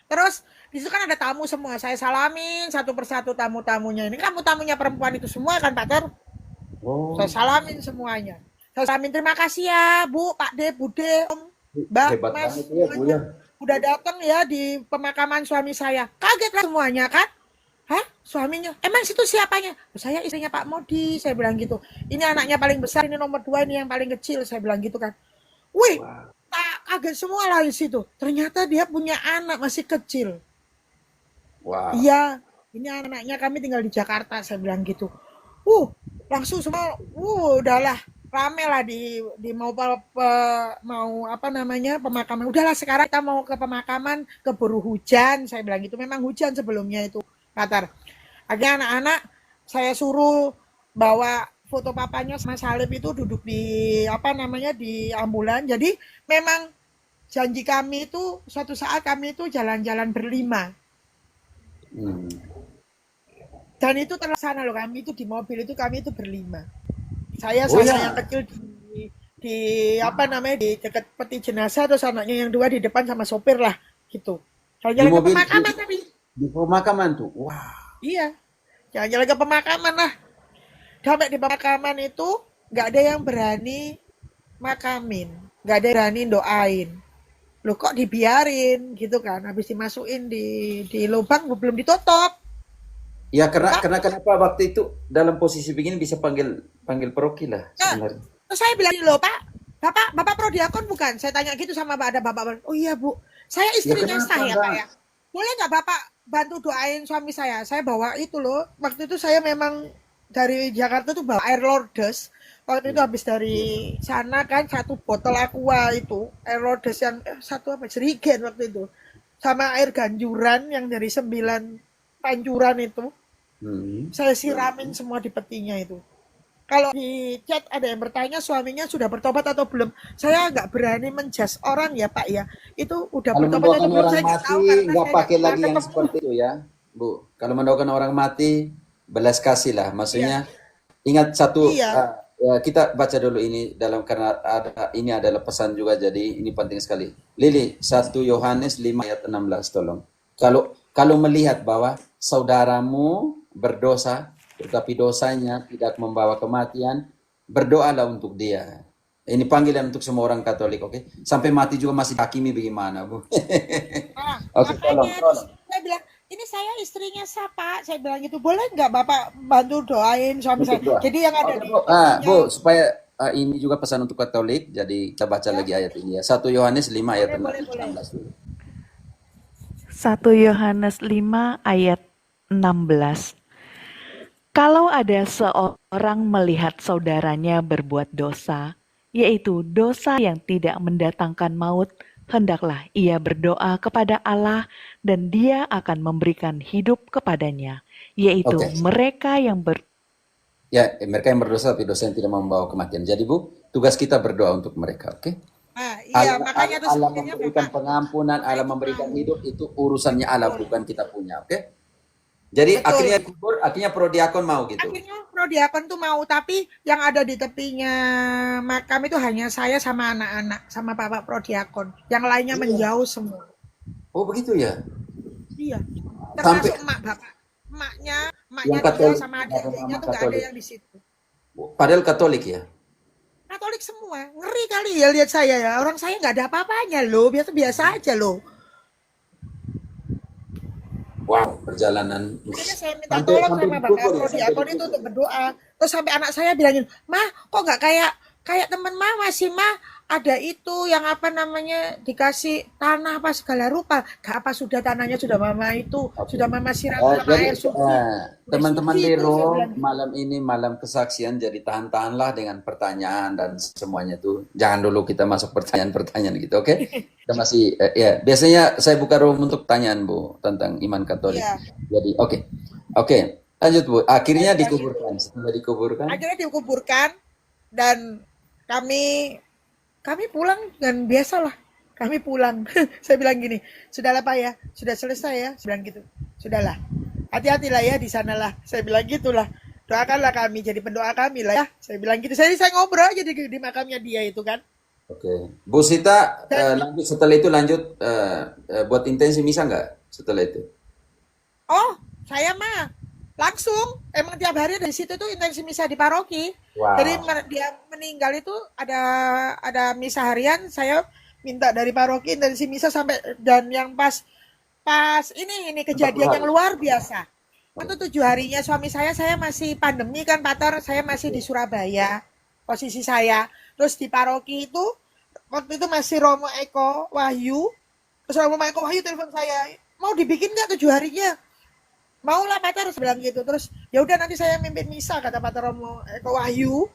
Terus di situ kan ada tamu semua. Saya salamin satu persatu tamu-tamunya ini. Tamunya perempuan itu semua kan, Pater? Oh. Saya salamin semuanya. Saya salamin terima kasih ya, Bu, Pak De, Bude, Om, Mbak, Hebat Mas. banget ya, Bu ya. Udah datang ya di pemakaman suami saya. Kaget lah semuanya kan? Hah? Suaminya? Emang situ siapanya? Saya istrinya Pak Modi, saya bilang gitu. Ini anaknya paling besar, ini nomor 2, ini yang paling kecil, saya bilang gitu kan. Wih, kaget semua lah di situ. Ternyata dia punya anak masih kecil. Wow. Iya, ini anaknya kami tinggal di Jakarta, saya bilang gitu. Langsung semua, udahlah rame lah di mau apa namanya pemakaman. Udahlah sekarang kita mau ke pemakaman, keburu hujan, saya bilang gitu. Memang hujan sebelumnya itu, Pater. Akhirnya anak-anak saya suruh bawa foto papanya sama Salib itu duduk di apa namanya di ambulan. Jadi memang janji kami itu suatu saat kami itu jalan-jalan berlima. Hmm. Dan itu terlaksana loh, kami itu di mobil itu kami itu berlima. Saya Oh sama yang ya, kecil di apa namanya di dekat peti jenazah, terus anaknya yang dua di depan sama sopir lah gitu. di Jalan-jalan ke mobil pemakaman tapi di pemakaman tuh. Wah. iya, jalan-jalan ke pemakaman lah. Sampai di pemakaman itu nggak ada yang berani makamin, nggak ada yang berani doain. Loh kok dibiarin gitu kan? Habis dimasukin di lubang belum ditutup. Ya Pak, karena kenapa waktu itu dalam posisi begini bisa panggil panggil paroki lah nah, sebenarnya. terus saya bilang loh Pak, Bapak prodiakon bukan? Saya tanya gitu sama Pak, ada Bapak. Oh iya Bu, saya Ya istrinya kenapa sah ya Pak enggak? ya. Boleh nggak Bapak bantu doain suami saya? Saya bawa itu loh. Waktu itu saya memang dari Jakarta tuh bawa air Lourdes. Waktu itu habis dari sana kan satu botol aqua itu air Lourdes yang satu apa Jerigen waktu itu sama air ganjuran yang dari 9 pancuran itu Hmm. saya siramin semua di petinya itu. Kalau di chat ada yang bertanya suaminya sudah bertobat atau belum, saya nggak berani menjudge orang ya Pak ya. Itu udah Kalau bertobat atau mendoakan belum orang saya nggak mati tahu karena nggak saya nggak pakai pernah lagi yang ketemu. seperti itu ya, Bu. Kalau mendoakan orang mati belas kasih lah. Iya, Maksudnya ingat satu iya, ya, kita baca dulu ini dalam karena ada ini adalah pesan juga jadi ini penting sekali. Lili 1 Yohanes 5 ayat 16 tolong. Kalau kalau melihat bahwa saudaramu berdosa tetapi dosanya tidak membawa kematian, berdoalah untuk dia. Ini panggilan untuk semua orang Katolik, oke? Sampai mati juga masih hakimi bagaimana, Bu? nah, Oke, tolong, makanya terus tolong. saya bilang ini saya istrinya siapa, saya bilang gitu boleh nggak Bapak bantu doain suami Untuk saya, doa. jadi yang ada Oke, di Bu. petinya Bu, itu supaya ini juga pesan untuk Katolik, jadi kita baca ya. lagi ayat ini ya. 1 Yohanes 5 ayat Boleh, boleh, boleh. 16 dulu. 1 Yohanes 5 ayat 16. Kalau ada seorang melihat saudaranya berbuat dosa, yaitu dosa yang tidak mendatangkan maut, hendaklah ia berdoa kepada Allah dan Dia akan memberikan hidup kepadanya, yaitu Oke. mereka yang Ya, mereka yang berdosa tapi dosa yang tidak membawa kematian. Jadi, Bu, tugas kita berdoa untuk mereka, oke? Nah iya Allah, makanya Allah, tuh Allah sebenarnya memberikan Bapak pengampunan, saya Allah itu memberikan mau hidup, itu urusannya Allah, betul bukan kita punya, oke? Jadi betul. akhirnya kubur, akhirnya prodiakon mau gitu. Akhirnya prodiakon tuh mau, tapi yang ada di tepinya makam itu hanya saya sama anak-anak, sama Bapak prodiakon. Yang lainnya Iya. menjauh semua. Oh, begitu ya. Iya, Sampai termasuk emak Bapak. Emaknya yang dia Katolik, sama Bapak adik-adiknya Mama tuh nggak ada Katolik. yang di situ. Padahal Katolik ya. Katolik semua. Ngeri kali ya lihat saya ya. Orang saya nggak ada apa-apanya loh. Biasa-biasa aja loh. Wow, perjalanan. Makanya saya minta Sampai tolong sampai sama dikubur Bapak ya, sampai Prodiakon itu dikubur. untuk berdoa. Terus sampai anak saya bilangin, "Mah, kok nggak kayak kayak temen Mama sih, Mah? Ada itu yang apa namanya dikasih tanah apa segala rupa. Gak apa sudah tanahnya sudah Mama itu, Oke. sudah Mama siram sama Jadi air suci. Udah teman-teman suci di itu saya room bilang gitu. malam ini malam kesaksian jadi tahan-tahanlah dengan pertanyaan dan semuanya tuh. Jangan dulu kita masuk pertanyaan-pertanyaan gitu, oke? Kita masih ya biasanya saya buka room untuk pertanyaan Bu tentang iman Katolik. Iya. Jadi oke. Oke, lanjut Bu. Akhirnya Dan itu dikuburkan. Setelah dikuburkan, akhirnya dikuburkan dan kami pulang dan biasalah kami pulang. Saya bilang gini, sudahlah Pak ya, sudah selesai ya, saya bilang gitu. Sudahlah, hati-hatilah ya di sanalah. Saya bilang gitulah. Doakanlah kami, jadi pendoa kami lah ya. Saya bilang gitu. Saya ngobrol aja di makamnya dia itu kan. oke. Bu Sita Dan lanjut setelah itu lanjut buat intensi misa nggak setelah itu? oh, saya mah langsung emang tiap hari dari situ tuh intensi misa di paroki. Jadi Wow. dia meninggal itu ada misa harian, saya minta dari paroki intensi misa sampai dan yang pas pas ini 40 kejadian yang hari. luar biasa. Waktu 7 harinya suami saya masih pandemi kan Pater, saya masih di Surabaya posisi saya. Terus di paroki itu waktu itu masih Romo Eko Wahyu. Terus Romo Eko Wahyu telepon saya, mau dibikin nggak 7 harinya? Mau lah Pater, saya bilang gitu. Terus ya udah nanti saya mimpin misa kata Pater Romo Eko Wahyu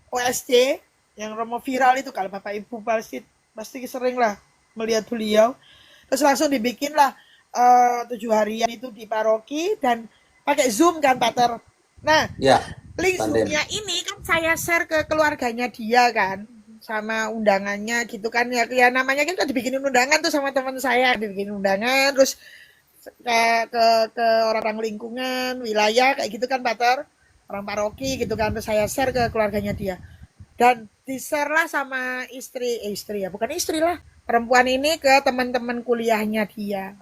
OSC yang Romo viral itu kalau Bapak Ibu pasti sering lah melihat beliau. Terus langsung dibikin lah 7 harian itu di paroki dan pakai Zoom kan, Pater. Nah, Ya, link pandemi. Zoom-nya ini kan saya share ke keluarganya dia kan, sama undangannya gitu kan ya, ya namanya kan dibikinin undangan tuh sama teman saya, dibikin undangan terus ke orang lingkungan wilayah kayak gitu kan Pater, orang paroki gitu kan, terus saya share ke keluarganya dia dan di share lah sama istri ya bukan istri lah perempuan ini ke teman-teman kuliahnya dia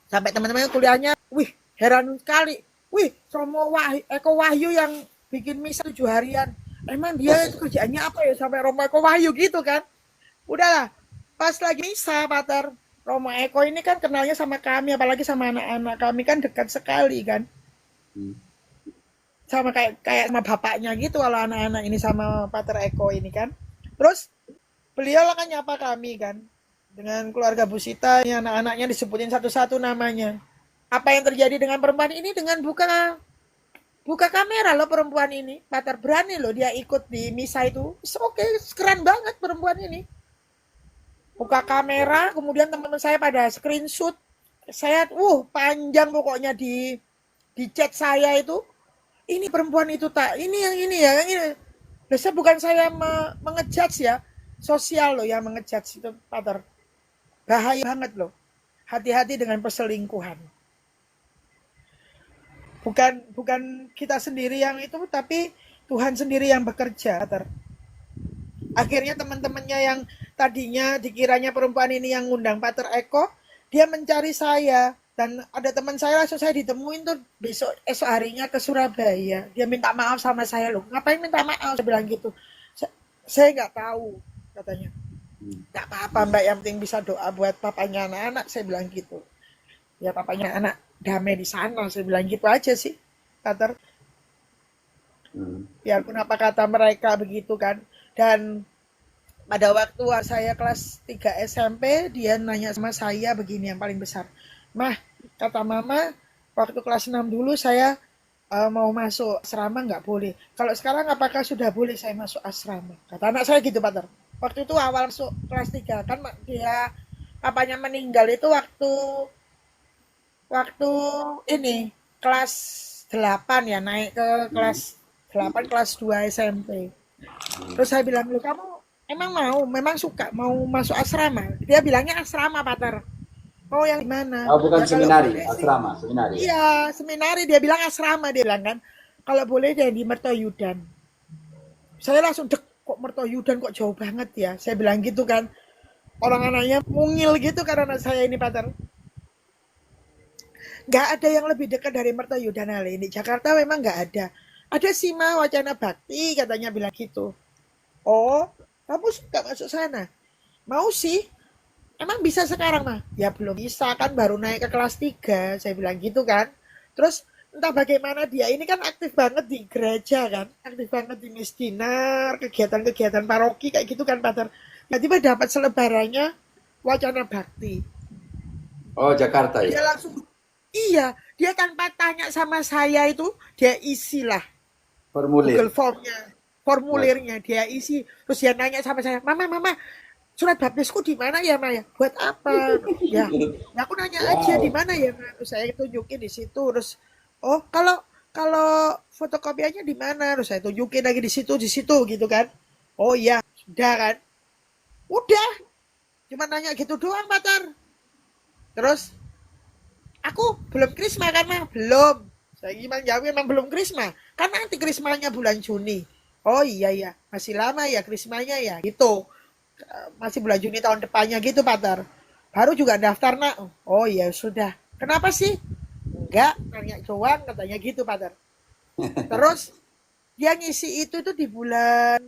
sampai teman-teman kuliahnya wih heran sekali wih Eko Wahyu yang bikin misa 7 harian emang dia itu kerjaannya apa ya sampai Romo Eko Wahyu gitu kan udahlah pas lagi misa Pater Romo Eko ini kan kenalnya sama kami apalagi sama anak-anak kami kan dekat sekali kan Hmm. sama kayak sama bapaknya gitu kalau anak-anak ini sama Pater Eko ini kan terus beliau lah kan nyapa kami kan dengan keluarga Bu Sita ini anak-anaknya disebutin satu-satu namanya apa yang terjadi dengan perempuan ini dengan buka buka kamera loh perempuan ini Pater berani loh dia ikut di misa itu oke keren banget perempuan ini buka kamera kemudian teman-teman saya pada screenshot saya panjang pokoknya di chat saya itu ini perempuan itu tak ini yang ini ya yang ini biasa bukan saya mengejudge ya sosial loh yang mengejudge itu Pater bahaya banget loh hati-hati dengan perselingkuhan bukan kita sendiri yang itu tapi Tuhan sendiri yang bekerja Pater akhirnya teman-temannya yang tadinya dikiranya perempuan ini yang ngundang Pater Eko dia mencari saya dan ada teman saya langsung saya ditemuin tuh esok harinya ke Surabaya dia minta maaf sama saya loh ngapain minta maaf saya bilang gitu saya nggak tahu katanya nggak apa-apa mbak yang penting bisa doa buat papanya anak-anak saya bilang gitu ya papanya anak damai di sana saya bilang gitu aja sih Pater biarpun apa kata mereka begitu kan dan pada waktu saya kelas 3 SMP dia nanya sama saya begini yang paling besar mah kata mama waktu kelas 6 dulu saya mau masuk asrama nggak boleh kalau sekarang apakah sudah boleh saya masuk asrama kata anak saya gitu Pater waktu itu awal masuk kelas 3 kan dia papanya meninggal itu waktu ini kelas 8 ya naik ke kelas 8 kelas 2 SMP terus saya bilang lu kamu emang memang suka mau masuk asrama dia bilangnya asrama Pater mau yang gimana Oh, bukan ya kalau seminari, boleh sih asrama, seminari ya. iya seminari dia bilang asrama dia bilang kan kalau boleh jangan di Mertoyudan saya langsung dek kok Mertoyudan kok jauh banget ya saya bilang gitu kan orang anaknya mungil gitu karena anak saya ini Pater nggak ada yang lebih dekat dari Mertoyudan Ali di Jakarta memang nggak ada sih mah Wacana Bakti katanya bilang gitu oh kamu suka masuk sana mau sih emang bisa sekarang mah ya belum bisa kan baru naik ke kelas 3 saya bilang gitu kan terus entah bagaimana dia ini kan aktif banget di gereja kan aktif banget di misdinar kegiatan-kegiatan paroki kayak gitu kan Pater tiba-tiba dapat selebarannya Wacana Bakti Oh, Jakarta dia ya. langsung iya dia tanpa tanya sama saya itu dia isilah Formulir. Google formulirnya dia isi terus dia nanya sama saya mama surat baptisku di mana ya Maya buat apa ya aku nanya aja di Wow. mana ya Ma? Terus saya tunjukin di situ terus oh kalau fotokopiannya di mana terus saya tunjukin lagi di situ gitu kan oh iya sudah kan udah cuma nanya gitu doang Patar terus aku belum krisma kan mah belum saya gimana jawab memang belum krisma kan nanti krismanya bulan Juni oh iya masih lama ya krismanya ya gitu masih bulan Juni tahun depannya gitu Patar baru juga daftar nak oh iya sudah kenapa sih enggak nanya doang katanya gitu Patar terus dia ngisi itu tuh di bulan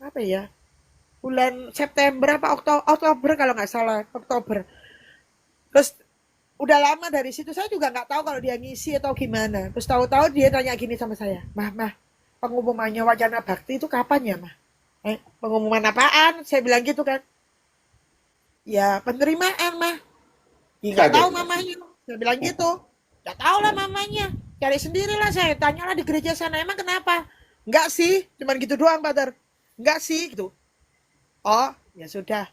apa ya bulan September apa Oktober kalau nggak salah Oktober terus udah lama dari situ saya juga nggak tahu kalau dia ngisi atau gimana terus tahu-tahu dia tanya gini sama saya mah pengumumannya Wacana Bakti itu kapan ya mah pengumuman apaan saya bilang gitu kan ya penerimaan mah ya, nggak tahu Kaget. mamanya saya bilang gitu nggak tahu lah mamanya cari sendiri lah saya tanyalah di gereja sana emang kenapa nggak sih cuman gitu doang Pater nggak sih gitu oh ya sudah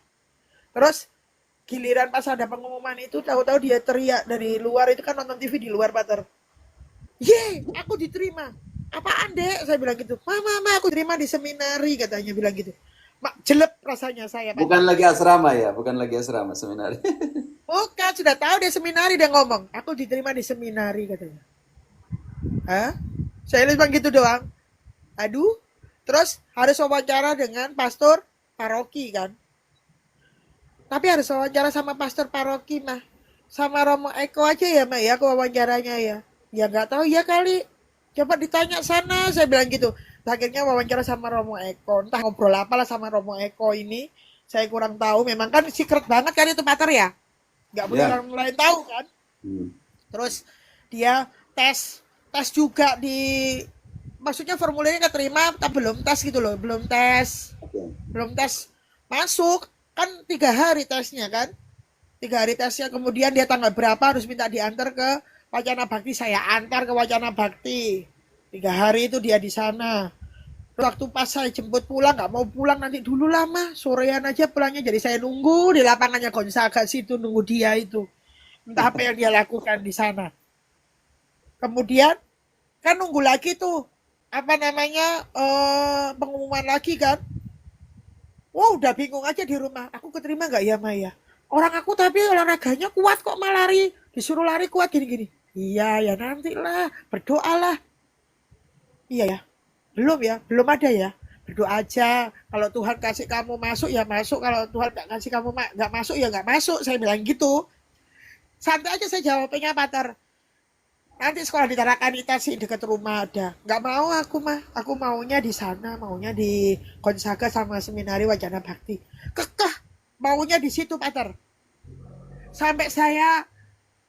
terus giliran pas ada pengumuman itu tahu-tahu dia teriak dari luar itu kan nonton TV di luar Pater Ye, aku diterima. Apaan dek? Saya bilang gitu. Mama, aku terima di seminari katanya bilang gitu. Mak, jelek rasanya saya Bukan Pak. lagi asrama ya, bukan lagi asrama seminar. Bukan, sudah tahu dia seminari dia ngomong. Aku diterima di seminari katanya. Hah? Saya bilang gitu doang. Aduh, terus harus wawancara dengan pastor paroki kan. Tapi harus wawancara sama pastor paroki mah. Sama Romo Eko aja ya mah ya, aku wawancaranya ya. Ya nggak tahu ya kali. Coba ditanya sana, saya bilang gitu. Akhirnya wawancara sama Romo Eko. Entah ngobrol apa lah sama Romo Eko ini. Saya kurang tahu. Memang kan secret banget kan itu pater ya. Nggak boleh Ya. orang lain tahu kan. Hmm. Terus dia tes juga di maksudnya formulirnya keterima tapi belum tes gitu loh, Oke. belum tes masuk kan 3 hari tesnya kan, 3 hari tesnya kemudian dia tanggal berapa harus minta diantar ke Wacana Bakti, saya antar ke Wacana Bakti 3 hari itu dia di sana. Waktu pas saya jemput pulang nggak mau pulang nanti dulu lama sorean aja pulangnya jadi saya nunggu di lapangannya Gonzaga situ nunggu dia itu entah apa yang dia lakukan di sana. Kemudian kan nunggu lagi tuh apa namanya pengumuman lagi kan. Wah udah bingung aja di rumah. Aku keterima nggak ya Maya? Orang aku tapi olahraganya kuat kok malah lari. Disuruh lari kuat gini-gini. Iya ya nanti lah berdoalah. Iya ya belum ya belum ada ya. Berdoa aja. Kalau Tuhan kasih kamu masuk ya masuk. Kalau Tuhan nggak kasih kamu nggak masuk ya nggak masuk. Saya bilang gitu. Santai aja saya jawabnya Pater. Nanti sekolah di Tarakanita sih deket rumah ada. Nggak mau aku mah. Aku maunya di sana. Maunya di Gonzaga sama Seminari Wacana Bakti. Kekeh. Maunya di situ, Pater. Sampai saya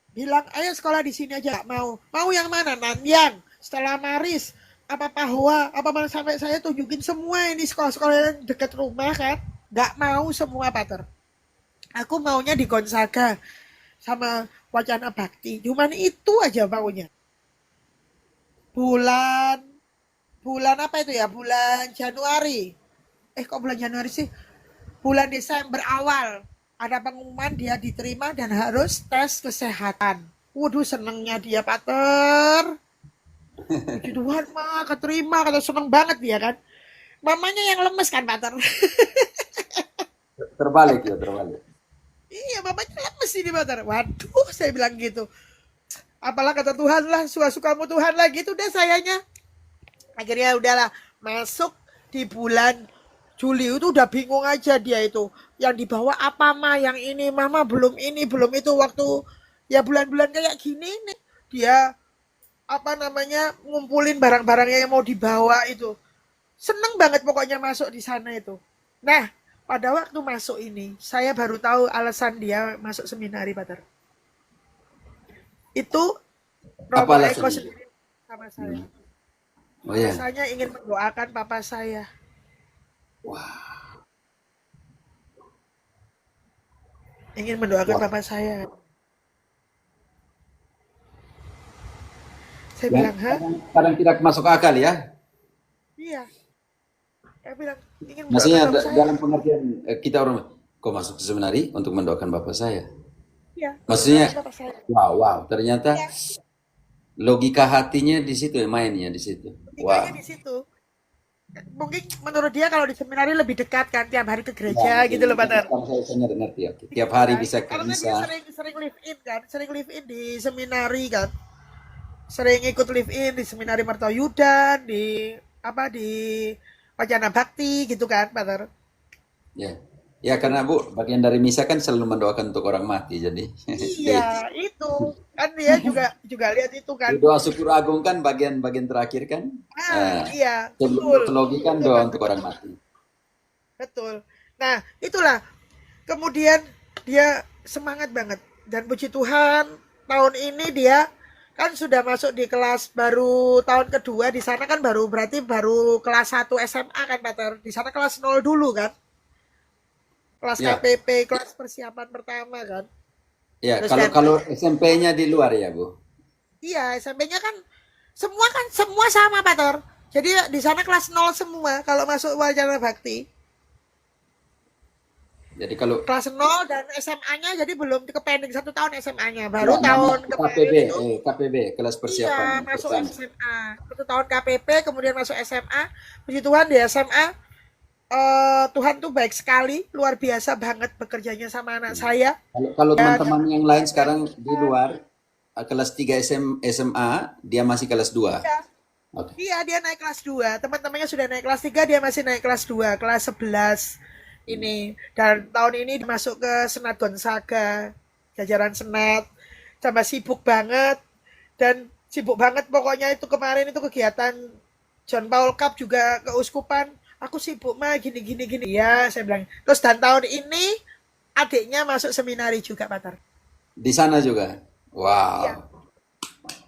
bilang, ayo sekolah di sini aja. Nggak mau. Mau yang mana? Nanyang. Stella Maris. Apa Pahwa. Apa mana sampai saya tunjukin semua ini sekolah-sekolah yang deket rumah kan. Nggak mau semua, Pater. Aku maunya di Gonzaga sama Wacana Bakti. Cuman itu aja maunya. Bulan bulan apa itu ya? Bulan Januari. Kok bulan Januari sih? Bulan Desember awal ada pengumuman dia diterima dan harus tes kesehatan. Waduh senengnya dia Pater. Puji Tuhan mah keterima kata seneng banget dia kan. Mamanya yang lemes kan Pater. Terbalik ya, terbalik. Iya mamanya lemes ini Pater. Waduh saya bilang gitu. Apalah kata Tuhan lah, suka-sukamu Tuhan lah gitu deh sayanya. Akhirnya udahlah masuk di bulan Juli itu udah bingung aja dia itu. Yang dibawa apa mah, yang ini mama belum ini, belum itu waktu ya bulan-bulan kayak gini nih. Dia apa namanya ngumpulin barang-barangnya yang mau dibawa itu. Seneng banget pokoknya masuk di sana itu. Nah, pada waktu masuk ini, saya baru tahu alasan dia masuk seminari, Pater. Itu Apa Romo Eko alasannya? sendiri sama saya. Oh ya. Rasanya ingin mendoakan papa saya. Wah. Ingin mendoakan Wah. papa saya. Saya Ya, bilang, hah? kadang tidak masuk akal ya. Iya. Saya bilang, ingin mendoakan Maksudnya papa saya. dalam pengertian kita orang kok masuk ke seminari untuk mendoakan bapak saya. Iya, Maksudnya, mendoakan papa saya. wow, ternyata Iya, logika hatinya di situ, mainnya di situ. logikanya Wow. di situ. Mungkin menurut dia kalau di seminari lebih dekat kan, tiap hari ke Ya, gereja gitu loh, Pater. sekarang saya ngerti, oke. Tiap hari Ya, bisa ke karena dia misa. sering live in kan, sering live in di seminari kan. Sering ikut live in di seminari Mertoyudan, di apa di Wacana Bakti gitu kan, Pater. Ya. Ya karena Bu, bagian dari misa kan selalu mendoakan untuk orang mati, jadi Iya, itu kan dia juga lihat itu kan. doa syukur agung kan bagian terakhir kan. Iya, Sebelum betul. teologi kan Betul, doa Pater. untuk orang mati. Betul. Nah, itulah. Kemudian dia semangat banget dan puji Tuhan tahun ini dia kan sudah masuk di kelas baru tahun kedua di sana kan berarti baru kelas 1 SMA kan Pater. Di sana kelas 0 dulu kan. Kelas Ya, KPP, kelas persiapan pertama kan. ya Terus kalau SMP-nya di luar ya Bu. iya, SMP-nya kan semua sama Pater. Jadi di sana kelas 0 semua kalau masuk Wacana Bakti. Jadi kalau kelas 0 dan SMA-nya jadi belum kepending 1 tahun SMA-nya. Baru ya, tahun namanya kemarin itu KPB, kelas persiapan iya masuk pertama. SMA. 1 tahun KPP kemudian masuk SMA. Puji Tuhan di SMA Tuhan tuh baik sekali, luar biasa banget bekerjanya sama anak saya. Kalau Ya, teman-teman yang lain sekarang di luar kelas 3 SMA, dia masih kelas 2. iya, Oke. iya dia naik kelas 2. Teman-temannya sudah naik kelas 3, dia masih naik kelas 2, kelas 11 ini. Dan tahun ini masuk ke Senat Gonzaga, jajaran Senat. Tambah sibuk banget dan sibuk banget pokoknya itu kemarin itu kegiatan John Paul Cup juga keuskupan. Aku sibuk mah gini gini gini. Ya, saya bilang. Terus dan tahun ini adiknya masuk seminari juga, Patar. Di sana juga. Iya, Wow.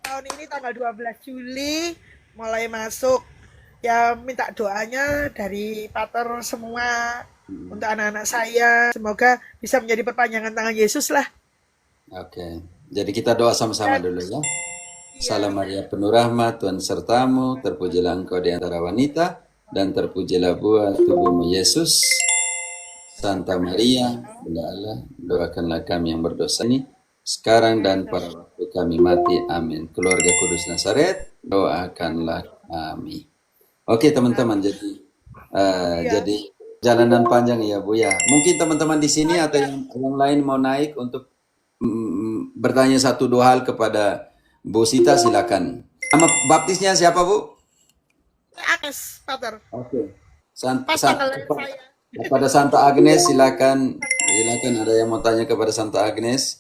tahun ini tanggal 12 Juli mulai masuk. Ya minta doanya dari Pater semua untuk anak-anak saya. Semoga bisa menjadi perpanjangan tangan Yesus lah. Oke. Jadi kita doa sama-sama Dan dulu ya. iya, Salam Maria penuh rahmat, Tuhan sertamu, terpujilah engkau di antara wanita, dan terpujilah buah tubuhmu Yesus. Santa Maria, Bunda Allah, doakanlah kami yang berdosa ini, sekarang dan pada waktu kami mati. Amin. Keluarga Kudus Nazaret, doakanlah kami. Oke teman-teman, iya. jadi jalanan panjang ya Bu ya. Mungkin teman-teman di sini atau yang lain mau naik untuk bertanya 1-2 hal kepada Bu Sita, silakan. Nama baptisnya siapa Bu? Agnes, Pater. Oke. Pas tanggal lahir saya. Kepada Santa Agnes silakan ada yang mau tanya kepada Santa Agnes.